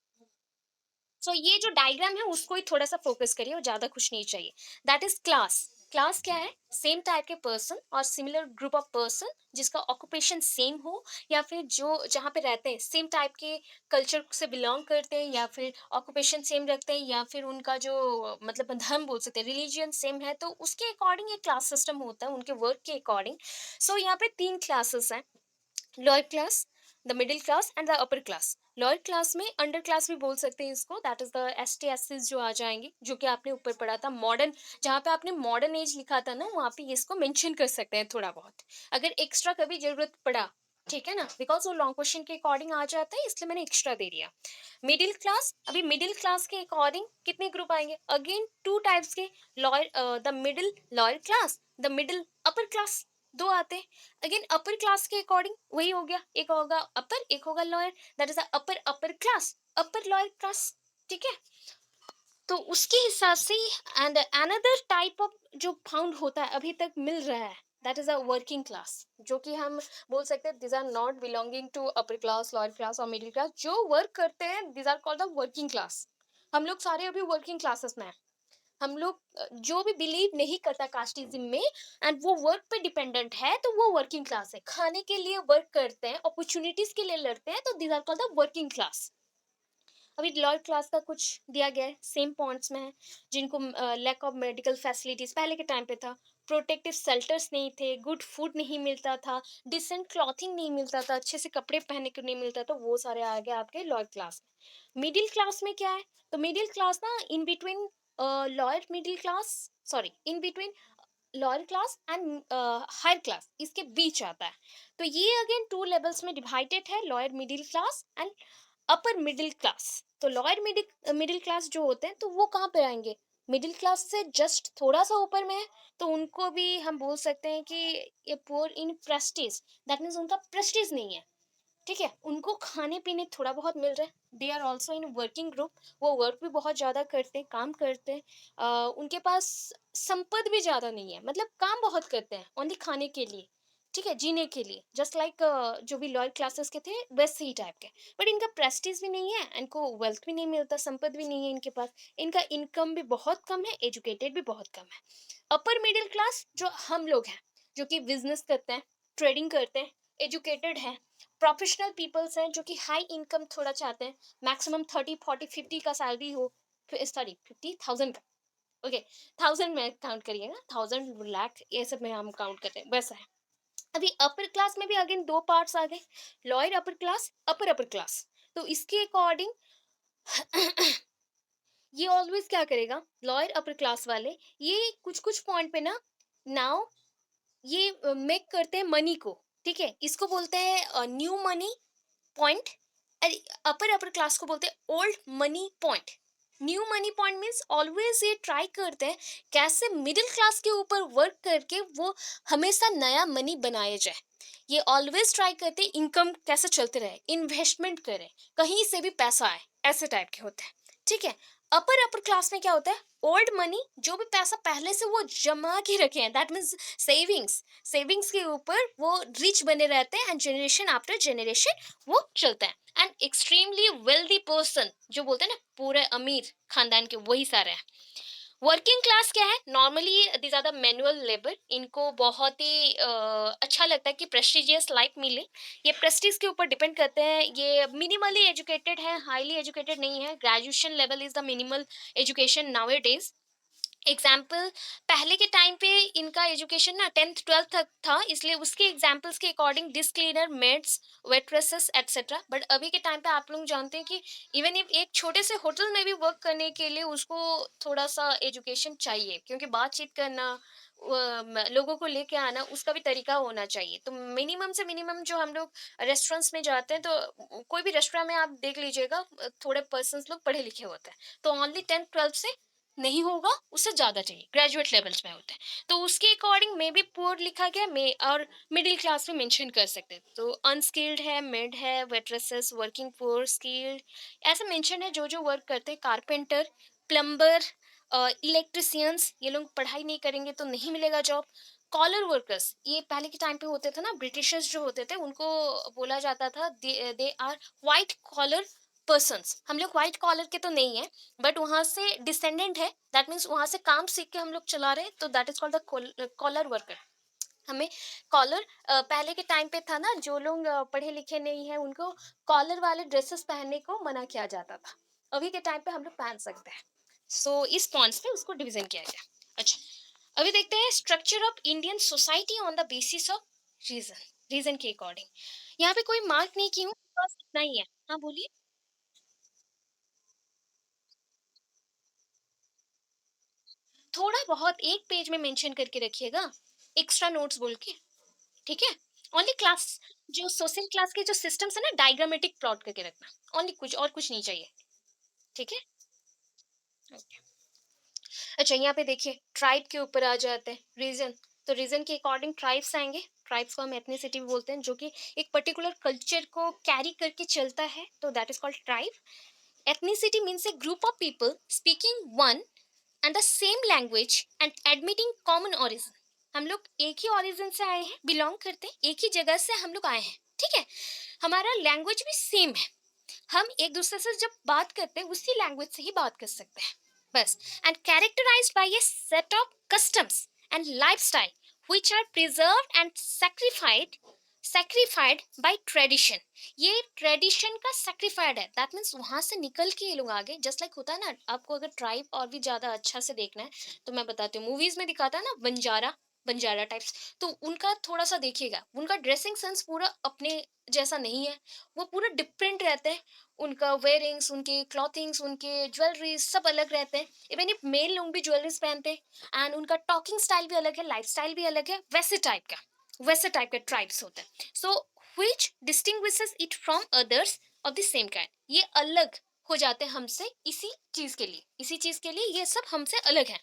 सो ये जो डायग्राम है उसको ही थोड़ा सा फोकस करिए और ज्यादा कुछ नहीं चाहिए। That is class. क्लास क्या है, सेम टाइप के पर्सन और सिमिलर ग्रुप ऑफ पर्सन जिसका ऑक्यूपेशन सेम हो, या फिर जो जहाँ पे रहते हैं सेम टाइप के कल्चर से बिलोंग करते हैं, या फिर ऑक्यूपेशन सेम रखते हैं, या फिर उनका जो मतलब धर्म बोल सकते हैं, रिलीजियन सेम है, तो उसके अकॉर्डिंग एक क्लास सिस्टम होता है उनके वर्क के अकॉर्डिंग। सो यहाँ पे तीन क्लासेस हैं, lower class, the middle class and the upper class. Lower class में अंडर क्लास भी बोल सकते हैं इसको, that is the S T S जो आ जाएंगे, जो कि आपने ऊपर पढ़ा था मॉडर्न, जहाँ पे आपने मॉडर्न एज लिखा था ना, वहाँ पे ये इसको मेंशन कर सकते हैं थोड़ा बहुत, अगर एक्स्ट्रा कभी जरूरत पड़ा, ठीक है ना, बिकॉज वो लॉन्ग क्वेश्चन के अकॉर्डिंग आ जाता है, इसलिए मैंने एक्स्ट्रा दे दिया। मिडिल क्लास, अभी मिडिल क्लास के अकॉर्डिंग कितने ग्रुप आएंगे, अगेन टू टाइप्स के, lawyer the middle lower class, the middle upper class, दो आते हैं। अगेन अपर क्लास के अकॉर्डिंग वही हो गया, एक होगा अपर, एक होगा lower, that is upper upper class, upper lower class, ठीक है। तो उसके हिसाब से, एंड अनदर टाइप ऑफ जो फाउंड होता है अभी तक मिल रहा है, that is a working class, जो कि हम बोल सकते हैं this are not belonging to upper class, lower class और मिडिल क्लास, जो वर्क करते हैं this are called the working class. हम लोग सारे अभी वर्किंग क्लासेस में हैं। हम लोग जो भी बिलीव नहीं करता कास्टिज्म में एंड वो वर्क पे डिपेंडेंट है, तो वो वर्किंग क्लास है, खाने के लिए वर्क करते हैं, अपॉर्चुनिटीज के लिए लड़ते हैं, तो these are called the working class. अभी लोअर क्लास का कुछ दिया गया है, सेम पॉइंट्स में है, जिनको लैक ऑफ मेडिकल फैसिलिटीज पहले के टाइम पे था, प्रोटेक्टिव शेल्टर्स नहीं थे, गुड फूड नहीं मिलता था, डिसेंट क्लॉथिंग नहीं मिलता था, अच्छे से कपड़े पहनने को नहीं मिलता, तो वो सारे आ गए आपके लोअर क्लास में। मिडिल क्लास में क्या है, तो मिडिल क्लास ना in between lower middle class, sorry in between lower class and higher class, इसके बीच आता है। तो ये अगेन टू लेवल्स में डिवाइडेड है, lower middle class and upper middle class. तो लोअर मिडिल मिडिल क्लास जो होते हैं, तो वो कहाँ पे आएंगे, मिडिल क्लास से जस्ट थोड़ा सा ऊपर में है, तो उनको भी हम बोल सकते हैं कि ये poor in Prestige, that means उनका प्रेस्टीज नहीं है, ठीक है, उनको खाने पीने थोड़ा बहुत मिल रहा है, they are also in working group, वो वर्क भी बहुत ज़्यादा करते हैं, काम करते हैं, उनके पास संपत्ति भी ज़्यादा नहीं है, मतलब काम बहुत करते हैं ओनली खाने के लिए, ठीक है, जीने के लिए, जस्ट लाइक जो भी लोअर क्लासेस के थे वैसे ही टाइप के। बट इनका प्रेस्टीज भी नहीं है, इनको वेल्थ भी नहीं मिलता, संपत्ति भी नहीं है इनके पास, इनका इनकम भी बहुत कम है, एजुकेटेड भी बहुत कम है। अपर मिडिल क्लास जो हम लोग हैं, जो कि बिजनेस करते हैं, ट्रेडिंग करते हैं, एजुकेटेड हैं, प्रोफेशनल पीपल्स हैं जो कि हाई इनकम थोड़ा चाहते हैं, मैक्सिमम 30 40 50 का सैलरी हो, सॉरी 50,000 का, ओके, 1000 में काउंट करिएगा, 1000 लाख ये सब में हम काउंट करते हैं, वैसा है। अभी अपर क्लास में भी अगेन दो पार्ट्स आ गए, लोअर अपर क्लास, अपर अपर क्लास। तो इसके अकॉर्डिंग ये ऑलवेज क्या करेगा, लोअर अपर क्लास वाले, ये कुछ कुछ पॉइंट पे ना, नाउ ये मेक करते हैं मनी को, ठीक है, इसको बोलते हैं न्यू मनी पॉइंट, अपर अपर क्लास को बोलते हैं old money point. New money point means always ये ट्राई करते हैं कैसे मिडिल क्लास के ऊपर वर्क करके वो हमेशा नया मनी बनाया जाए। ये ऑलवेज ट्राई करते हैं इनकम कैसे चलते रहे, इन्वेस्टमेंट करें, कहीं से भी पैसा आए, ऐसे टाइप के होते हैं, ठीक है। अपर अपर क्लास में क्या होता है, ओल्ड मनी, जो भी पैसा पहले से वो जमा के रखे हैं, दैट मीन्स सेविंग्स, सेविंग्स के ऊपर वो रिच बने रहते हैं एंड जनरेशन आफ्टर जनरेशन वो चलता है। एंड एक्सट्रीमली वेल्दी पर्सन, जो बोलते हैं ना पूरे अमीर खानदान के, वही सारे हैं। वर्किंग क्लास क्या है, normally these are the manual labour, इनको बहुत ही अच्छा लगता है कि प्रेस्टिजियस लाइफ मिले, ये प्रेस्टीज के ऊपर डिपेंड करते हैं, ये मिनिमली एजुकेटेड है, हाईली एजुकेटेड नहीं है, graduation level is the minimal education now days. Example, पहले के टाइम पे इनका एजुकेशन ना 10th 12th तक था, इसलिए उसके एग्जाम्पल्स के according dish cleaner, maids, waitresses etcetera. But अभी के टाइम पे आप लोग जानते हैं कि इवन इफ एक छोटे से होटल में भी वर्क करने के लिए उसको थोड़ा सा एजुकेशन चाहिए, क्योंकि बातचीत करना, लोगों को लेके आना, उसका भी तरीका होना चाहिए। तो मिनिमम से मिनिमम जो हम लोग रेस्टोरेंट्स में जाते हैं, तो कोई भी रेस्टोरेंट में आप देख लीजिएगा, थोड़े पर्सन लोग पढ़े लिखे होते हैं, तो ओनली 10th 12th से नहीं होगा, उससे ज़्यादा चाहिए, ग्रेजुएट लेवल्स में होते हैं। तो उसके अकॉर्डिंग मे बी पुअर लिखा गया, मे और मिडिल क्लास में मेंशन कर सकते हैं। तो अनस्किल्ड है, मिड है, वेट्रेसेस, वर्किंग पुअर, स्किल्ड, ऐसे मेंशन है जो जो वर्क करते हैं, कारपेंटर, प्लम्बर, इलेक्ट्रिशियंस, ये लोग पढ़ाई नहीं करेंगे तो नहीं मिलेगा जॉब। कॉलर वर्कर्स, ये पहले के टाइम पे होते थे ना, ब्रिटिशर्स जो होते थे उनको बोला जाता था they are white collar persons. हम लोग व्हाइट कॉलर के तो नहीं है, बट वहाँ से डिसेंडेंट है, दैट मीन्स वहाँ से काम सीख के हम लोग चला रहे हैं, तो that is called the collar worker. हमें कॉलर, पहले के टाइम पे था ना, जो लोग पढ़े लिखे नहीं है उनको कॉलर वाले ड्रेसेस पहनने को मना किया जाता था, अभी के टाइम पे हम लोग पहन सकते हैं। सो इस पॉइंट्स पे उसको डिवीजन किया गया। अच्छा, अभी देखते हैं structure of Indian society on the basis of region, region के अकॉर्डिंग। यहाँ पे कोई मार्क नहीं की हूँ, बस इतना ही है। हाँ बोलिए। थोड़ा बहुत एक पेज में मेंशन करके रखिएगा, एक्स्ट्रा नोट्स बोल के, ठीक है। ओनली क्लास, जो सोशल क्लास के जो सिस्टम्स है ना, डायग्रामेटिक प्लॉट करके रखना, ओनली, कुछ और कुछ नहीं चाहिए, ठीक है। Okay. अच्छा, यहाँ पे देखिए ट्राइब के ऊपर आ जाते हैं, रीजन। तो रीजन के अकॉर्डिंग ट्राइब्स आएंगे, ट्राइब्स को हम एथनिसिटी भी बोलते हैं, जो कि एक पर्टिकुलर कल्चर को कैरी करके चलता है, तो that is called tribe. Ethnicity means A group of people speaking one and the same language and admitting common origin. हम लोग एक ही ओरिजिन से आए हैं, बिलोंग करते हैं, एक ही जगह से हम लोग आए हैं, ठीक है। हमारा लैंग्वेज भी सेम है, हम एक दूसरे से जब बात करते हैं उसी लैंग्वेज से ही बात कर सकते हैं, बस। And characterized by a set of customs and lifestyle which are preserved and sacrificed by tradition. ये ट्रेडिशन का सेक्रीफाइड है, दैट मीन्स वहां से निकल के ये लोग आगे, जस्ट लाइक होता है ना, आपको अगर ट्राइब और भी ज्यादा अच्छा से देखना है तो मैं बताती हूँ, मूवीज में दिखाता है ना बंजारा, बंजारा टाइप्स, तो उनका थोड़ा सा देखिएगा, उनका ड्रेसिंग सेंस पूरा अपने जैसा नहीं है, वो पूरा डिफरेंट रहते हैं, उनका वेयरिंग्स, उनके क्लॉथिंग्स, उनके ज्वेलरीज सब अलग रहते हैं, इवन इफ मेल लोग भी ज्वेलरीज पहनते हैं, एंड उनका टॉकिंग स्टाइल भी अलग है, लाइफ स्टाइल भी अलग है, वैसे टाइप के ट्राइब्स होते हैं। So which distinguishes it from others of the same kind, ये अलग हो जाते हैं हमसे, इसी चीज के लिए ये सब हमसे अलग है।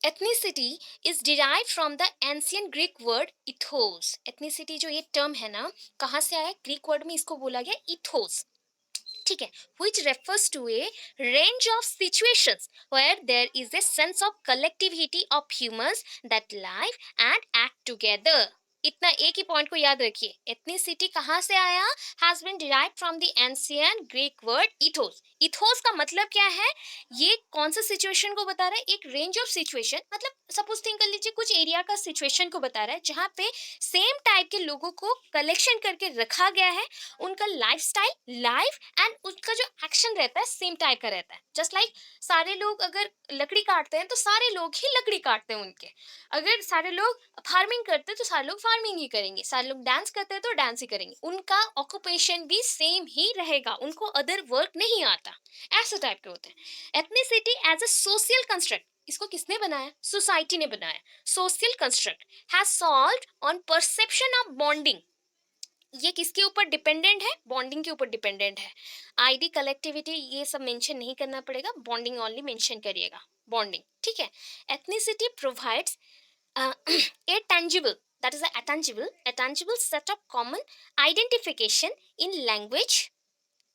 ethnicity is derived from the ancient Greek word ethos। ethnicity जो ये टर्म है ना, कहाँ से आया, ग्रीक वर्ड में इसको बोला गया ethos, ठीक है, which refers to a range of situations where there is a sense of collectivity of humans that live and act together। इतना एक ही पॉइंट को याद रखिए, एथनिसिटी कहाँ से आया, has been derived from the ancient Greek word ethos. Ethos का मतलब क्या है, ये कौन सा सिचुएशन को बता रहा है, एक रेंज ऑफ सिचुएशन, मतलब सपोज थिंक कर लीजिए कुछ एरिया का सिचुएशन को बता रहा है जहाँ पे सेम टाइप के लोगों को कलेक्शन करके रखा गया है, उनका लाइफस्टाइल, लाइफ एंड उनका जो एक्शन रहता है सेम टाइप का रहता है। जस्ट लाइक सारे लोग अगर लकड़ी काटते हैं तो सारे लोग ही लकड़ी काटते हैं उनके, अगर सारे लोग फार्मिंग करते हैं तो सारे लोग फार्मिंग ही करेंगे, सारे लोग डांस करते हैं तो डांस ही करेंगे, उनका ऑक्यूपेशन भी सेम ही रहेगा, उनको अदर वर्क नहीं आता। ऐसे टाइप के होते हैं। Ethnicity as a social construct, इसको किसने बनाया, सोसाइटी ने बनाया। Social construct has solved on perception of bonding, ये किसके ऊपर डिपेंडेंट है, बॉन्डिंग के ऊपर डिपेंडेंट है। आईडी, कलेक्टिविटी ये सब मेंशन नहीं करना पड़ेगा, बॉन्डिंग ओनली मेंशन करिएगा, बॉन्डिंग, ठीक है। Ethnicity provides a tangible, that is a tangible set of common identification in language,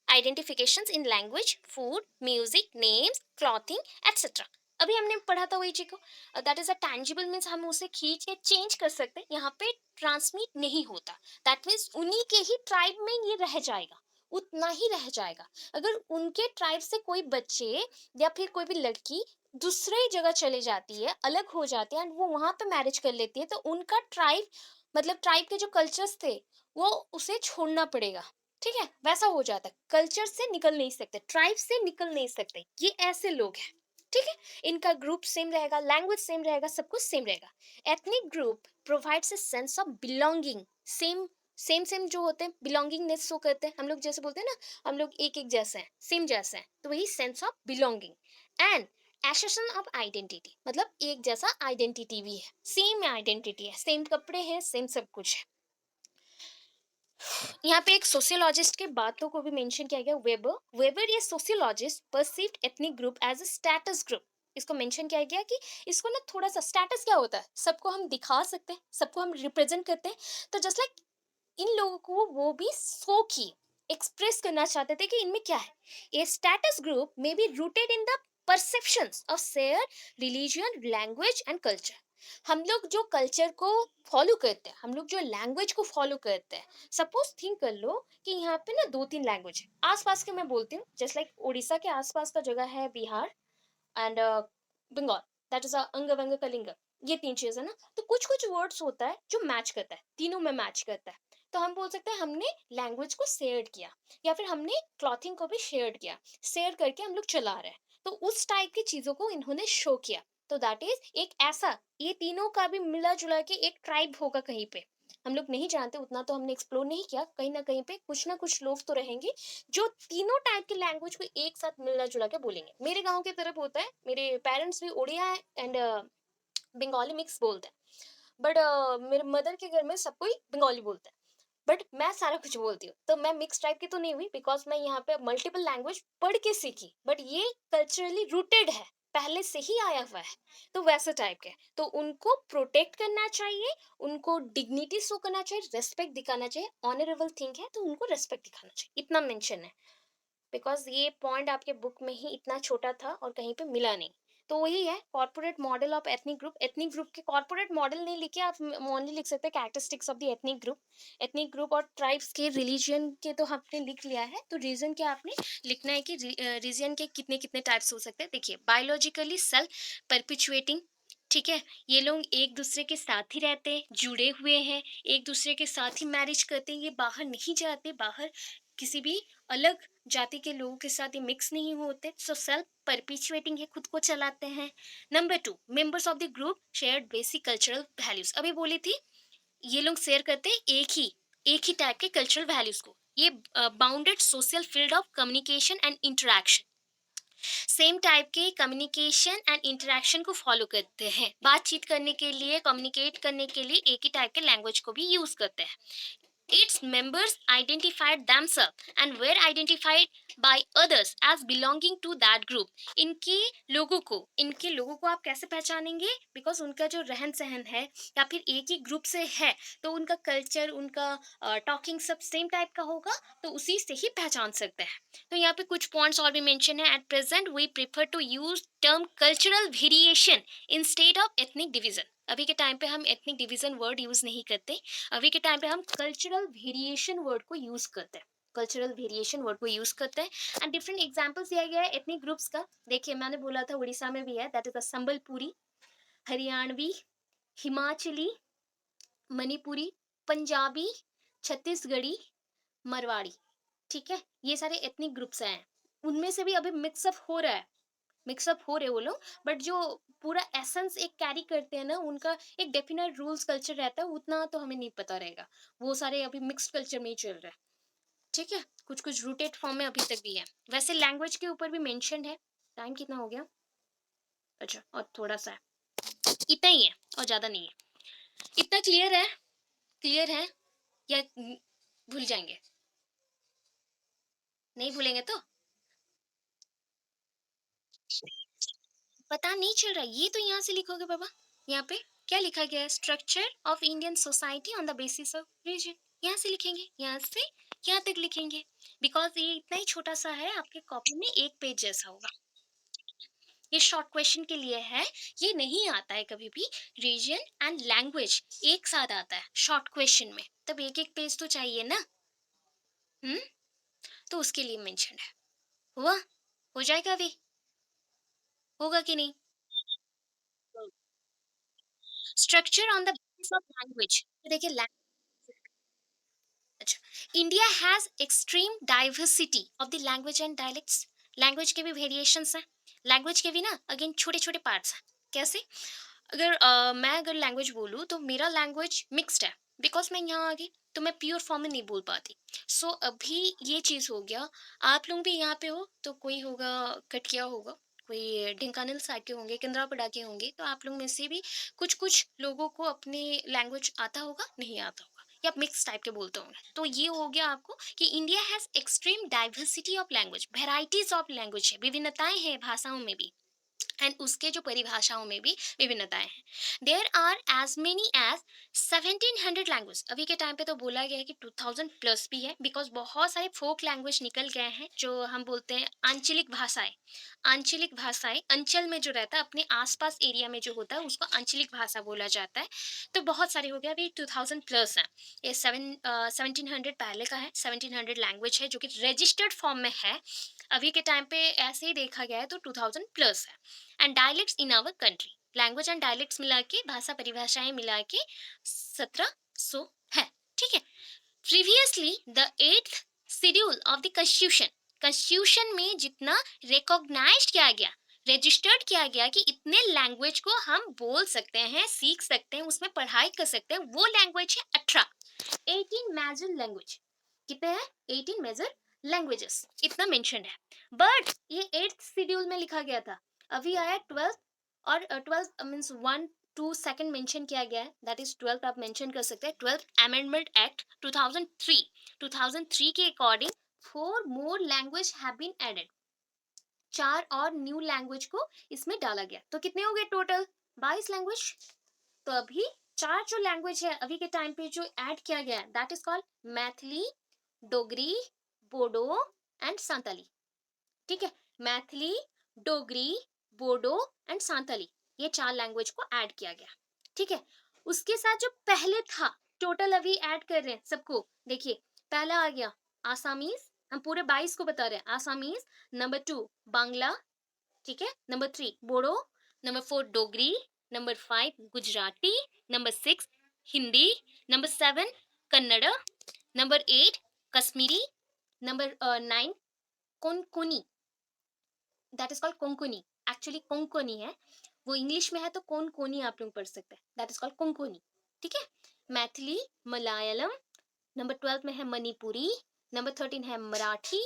identifications in language, food, music, names, clothing, etc. अभी हमने पढ़ा था वही चीज को, that is a tangible means हम उसे खींच के चेंज कर सकते हैं, यहाँ पे ट्रांसमिट नहीं होता, दैट मीन्स उन्हीं के ही ट्राइब में ये रह जाएगा, उतना ही रह जाएगा। अगर उनके ट्राइब से कोई बच्चे या फिर कोई भी लड़की दूसरे जगह चले जाती है, अलग हो जाती है एंड वो वहां पे मैरिज कर लेती है, तो उनका ट्राइब, मतलब ट्राइब के जो कल्चर्स थे वो उसे छोड़ना पड़ेगा, ठीक है, वैसा हो जाता है, कल्चर से निकल नहीं सकते, ट्राइब से निकल नहीं सकते, ये ऐसे लोग हैं, ठीक है। इनका ग्रुप सेम रहेगा, लैंग्वेज सेम रहेगा, सब कुछ सेम रहेगा। Ethnic group provides a sense of belonging, same same same जो होते हैं बिलोंगिंगनेस शो करते हैं, हम लोग जैसे बोलते हैं ना, हम लोग एक एक जैसे हैं, सेम जैसे हैं, तो वही sense of belonging. And assertion of identity, मतलब एक जैसा आइडेंटिटी भी है, सेम आइडेंटिटी है, सेम कपड़े हैं, सेम सब कुछ है। यहाँ पे एक सोशियोलॉजिस्ट के बातों को भी मेंशन किया गया, वेबर, वेबर ये sociologist perceived ethnic group as a status group, इसको मेंशन किया गया कि इसको ना थोड़ा सा स्टेटस क्या होता है, सबको हम दिखा सकते हैं, सबको हम रिप्रेजेंट करते हैं, तो जस्ट लाइक इन लोगों को वो भी सो की एक्सप्रेस करना चाहते थे कि इनमें क्या है। A status group may be rooted in the perceptions of share religion, language and culture, हम लोग जो कल्चर को फॉलो करते हैं, हम लोग जो लैंग्वेज को फॉलो करते हैं, सपोज थिंक कर लो कि यहाँ पे ना दो तीन लैंग्वेज है, आसपास के मैं बोलती हूँ, जस्ट लाइक उड़ीसा के आसपास का जगह है Bihar and Bengal, that is Anga Vanga Kalinga, ये तीन चीज है ना, तो कुछ कुछ वर्ड्स होता है जो मैच करता है, तीनों में मैच करता है, तो हम बोल सकते हैं हमने लैंग्वेज को शेयर किया, या फिर हमने क्लॉथिंग को भी शेयर किया, शेयर करके हम लोग चला रहे हैं, तो उस टाइप की चीजों को इन्होंने शो किया, तो दैट इज एक ऐसा, ये तीनों का भी मिला जुला के एक ट्राइब होगा कहीं पे, हम लोग नहीं जानते, उतना तो हमने एक्सप्लोर नहीं किया, कहीं ना कुछ लोग तो रहेंगे जो तीनों टाइप के लैंग्वेज को एक साथ मिलना जुला के बोलेंगे। मेरे गांव की तरफ होता है, मेरे पेरेंट्स भी उड़िया एंड बंगाली मिक्स बोलते हैं, बट मेरे मदर के घर में सब कोई बंगाली बोलता है, बट मैं सारा कुछ बोलती हूँ, तो मैं मिक्स टाइप की तो नहीं हुई, बिकॉज मैं यहाँ पे मल्टीपल लैंग्वेज पढ़ के सीखी, बट ये कल्चरली रूटेड है, पहले से ही आया हुआ है, तो वैसे टाइप के, तो उनको प्रोटेक्ट करना चाहिए, उनको डिग्निटी शो करना चाहिए, रेस्पेक्ट दिखाना चाहिए, ऑनरेबल थिंग है तो उनको रेस्पेक्ट दिखाना चाहिए, इतना मेंशन है, बिकॉज ये पॉइंट आपके बुक में ही इतना छोटा था और कहीं पे मिला नहीं, तो वही है corporate model of ethnic group, ethnic group के कॉर्पोरेट मॉडल नहीं लिखे आप, ओनली लिख सकते हैं characteristics of the ethnic group, ethnic group और ट्राइब्स के रिलीजन के तो आपने लिख लिया है, तो रीजन क्या आपने लिखना है कि रीजन के कितने कितने टाइप्स हो सकते हैं, देखिए बायोलॉजिकली सेल्फ परपिचुएटिंग, ठीक है, ये लोग एक दूसरे के साथ ही रहते हैं, जुड़े हुए हैं, एक दूसरे के साथ ही मैरिज करते हैं, ये बाहर नहीं जाते, बाहर किसी भी अलग जाति के लोगों के साथ ये मिक्स नहीं होते, सो सेल्फ परपिचुएटिंग है, खुद को चलाते हैं। Number two, members of the group share basic cultural values, अभी बोली थी ये लोग शेयर करते हैं एक ही टाइप के कल्चरल वैल्यूज को, ये bounded social field of communication and interaction, same type के कम्युनिकेशन एंड इंटरेक्शन को फॉलो करते हैं, बातचीत करने के लिए, कम्युनिकेट करने के लिए एक ही टाइप के लैंग्वेज को भी यूज करते हैं। Its members identified themselves and were identified by others as belonging to that group. इनके लोगों को आप कैसे पहचानेंगे, बिकॉज उनका जो रहन सहन है या फिर एक ही ग्रुप से है, तो उनका कल्चर, उनका टॉकिंग सब सेम टाइप का होगा, तो उसी से ही पहचान सकते हैं। तो यहाँ पे कुछ पॉइंट्स और भी मेंशन है, at present we prefer to use term cultural variation instead of ethnic division, अभी के टाइम पे हम एथनिक डिवीजन वर्ड यूज नहीं करते, अभी के टाइम पे हम कल्चरल वेरिएशन वर्ड को यूज करते हैं, कल्चरल वेरिएशन वर्ड को यूज करते हैं। एंड डिफरेंट एग्जांपल्स दिया गया है एथनिक ग्रुप्स का। देखिए मैंने बोला था उड़ीसा में भी है, that is the Sambalpuri, Haryanvi, Himachali, Manipuri, Punjabi, Chhattisgarhi, Marwari. ठीक है, ये सारे एथनिक ग्रुप्स हैं, उनमें से भी अभी मिक्सअप हो रहा है, मिक्सअप हो रहे वो लोग, बट जो पूरा एसेंस एक कैरी करते हैं ना, उनका एक डेफिनेट रूल्स कल्चर रहता है, उतना तो हमें नहीं पता रहेगा। वो सारे अभी मिक्स्ड कल्चर में ही चल रहा है। ठीक है, कुछ कुछ रूटेड फॉर्म में अभी तक भी है। वैसे लैंग्वेज के ऊपर भी मेंशन है। टाइम कितना हो गया? अच्छा, और थोड़ा सा है, इतना ही है और ज्यादा नहीं है। इतना क्लियर है? क्लियर है या भूल जाएंगे? नहीं भूलेंगे तो पता नहीं चल रहा, ये तो यहाँ से लिखोगे बाबा। यहाँ पे क्या लिखा गया है? Structure of Indian society on the basis of region. यहाँ से लिखेंगे, यहाँ से यहाँ तक लिखेंगे, बिकॉज ये इतना ही छोटा सा है, आपके कॉपी में एक पेज जैसा होगा। ये शॉर्ट क्वेश्चन के लिए है, ये नहीं आता है कभी भी रीजन एंड लैंग्वेज एक साथ आता है शॉर्ट क्वेश्चन में, तब एक एक पेज तो चाहिए ना। हम्म, तो उसके लिए मेंशन है। हुआ? हो जाएगा अभी? होगा कि नहीं? Structure on the basis of language, देखिए अच्छा, India has extreme diversity of the language and dialects. Language के भी वेरिएशंस हैं, लैंग्वेज के भी ना अगेन छोटे छोटे पार्ट्स हैं। कैसे? अगर मैं अगर लैंग्वेज बोलूँ तो मेरा लैंग्वेज मिक्स्ड है, बिकॉज मैं यहाँ आ गई तो मैं प्योर फॉर्म में नहीं बोल पाती। सो अभी ये चीज़ हो गया। आप लोग भी यहाँ पे हो तो कोई होगा कटकिया होगा, कोई ढिंकानल साइड के होंगे, केंद्रापड़ा के होंगे, तो आप लोग में से भी कुछ कुछ लोगों को अपने लैंग्वेज आता होगा, नहीं आता होगा, या मिक्स टाइप के बोलते होंगे। तो ये हो गया आपको कि India has extreme diversity of language, varieties of language है, विभिन्नताएं हैं भाषाओं में भी, एंड उसके जो परिभाषाओं में भी विभिन्नताएं हैं। There are as many as 1700 language. अभी के टाइम पे तो बोला गया है कि 2000 प्लस भी है, बिकॉज बहुत सारे फोक लैंग्वेज निकल गए हैं, जो हम बोलते हैं आंचलिक भाषाएं। आंचलिक भाषाएं अंचल में जो रहता है, अपने आसपास एरिया में जो होता है, उसको आंचलिक भाषा बोला जाता है। तो बहुत सारे हो गए, अभी 2000 प्लस है। ये 1700 पहले का है, 1700 लैंग्वेज है जो कि रजिस्टर्ड फॉर्म में है। अभी के टाइम पे ऐसे ही देखा गया है तो 2000 प्लस है। And dialects in our country, language and dialects मिला के, भाषा परिभाषाएं मिला के 1700 है। ठीक है, previously the eighth schedule of the constitution, constitution में जितना रिकॉग्नाइज्ड किया गया, रजिस्टर्ड किया गया कि इतने लैंग्वेज को हम बोल सकते हैं, सीख सकते हैं, उसमें पढ़ाई कर सकते हैं, वो लैंग्वेज है 18, 18 मेजर लैंग्वेज। कितने हैं? 18 मेजर लैंग्वेजेस, इतना मेंशन है। बट ये 8th शेड्यूल में लिखा गया था, अभी आया 12th, और 12th मींस 1 2 सेकंड मेंशन किया गया है, दैट इज 12th आप मेंशन कर सकते हैं। 12th अमेंडमेंट एक्ट 2003, 2003 के according 4 more language have been added, 4 और न्यू लैंग्वेज को इसमें डाला गया, तो कितने हो गए टोटल? 22 लैंग्वेज। तो अभी 4 जो लैंग्वेज है अभी के टाइम पे जो ऐड किया गया है, that is called Maithili, Dogri, Bodo and Santali. ठीक है, मैथिली, डोगरी, बोडो एंड सांताली, ये 4 लैंग्वेज को ऐड किया गया। ठीक है, उसके साथ जो पहले था, टोटल अभी ऐड कर रहे हैं सबको। देखिए पहला आ गया आसामीज, हम पूरे 22 को बता रहे हैं। आसामीज, नंबर 2 बांग्ला, ठीक है, number 3 Bodo, number 4 Dogri, number 5 Gujarati, number 6 Hindi, number 7 Kannada, number 8 Kashmiri, number 9 Konkani, that is called Konkani. Actually Konkani है, वो इंग्लिश में है तो कोंकणी आप लोग पढ़ सकते हैं, दैट इज कॉल्ड कोंकणी। ठीक है, मैथिली, मलयालम, नंबर 12 में है मणिपुरी, नंबर 13 है मराठी,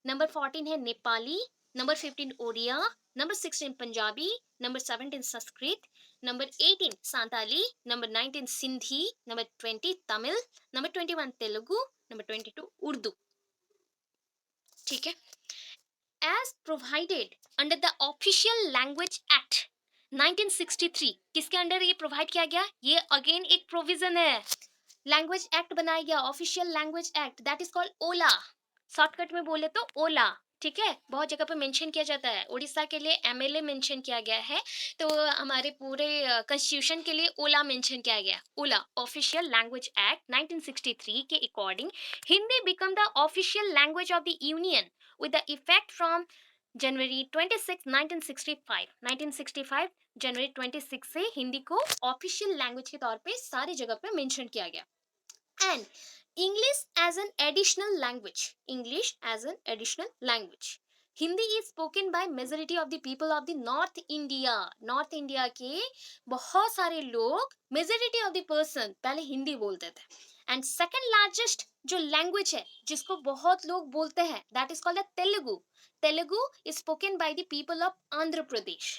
नंबर 14 है Nepali, number 15 Odia, number 16 Punjabi, number 17 Sanskrit, number 18 Santali, number 19 Sindhi, number 20 Tamil, number 21 Telugu, number 22 Urdu. ठीक है, as provided under the Official Language Act 1963, किसके अंडर ये प्रोवाइड किया गया? ये अगेन एक प्रोविजन है, लैंग्वेज एक्ट बनाया गया, official language act, that is called Ola, shortcut में बोले तो ओला। ठीक है? बहुत जगह पे मेंशन किया जाता है। उड़ीसा के लिए एमएलए मेंशन किया गया है, तो हमारे पूरे कॉन्स्टिट्यूशन के लिए ओला मेंशन किया गया है। ओला ऑफिशियल लैंग्वेज एक्ट 1963 के according Hindi become the official language of the union with the effect from January 26, 1965। 1965 जनवरी 26 से हिंदी को ऑफिशियल लैंग्वेज के तौर पे सारी जगह पे मेंशन किया गया। And English as an additional language. English as an additional language. Hindi is spoken by majority of the people of the North India. North India के बहुत सारे लोग majority of the person पहले हिंदी बोलते थे. And second largest जो language है जिसको बहुत लोग बोलते हैं that is called a Telugu. Telugu is spoken by the people of Andhra Pradesh.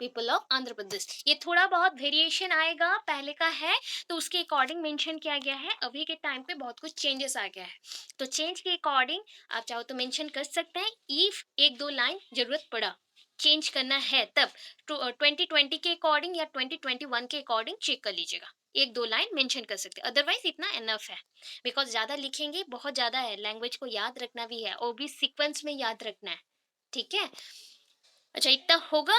People of Andhra Pradesh. ये थोड़ा बहुत वेरिएशन आएगा, पहले का है तो उसके अकॉर्डिंग मेंशन किया गया है। अभी के टाइम पे बहुत कुछ चेंजेस आ गया है, तो चेंज के अकॉर्डिंग आप चाहो तो मेंशन कर सकते हैं। इफ एक दो लाइन जरूरत पड़ा चेंज करना है तब 2020 के अकॉर्डिंग या 2021 के अकॉर्डिंग चेक कर लीजिएगा, एक दो लाइन मेंशन कर सकते हैं, अदरवाइज इतना एनफ है। बिकॉज ज्यादा लिखेंगे बहुत ज्यादा है, लैंग्वेज को याद रखना भी है और भी सीक्वेंस में याद रखना है। ठीक है, अच्छा इतना होगा।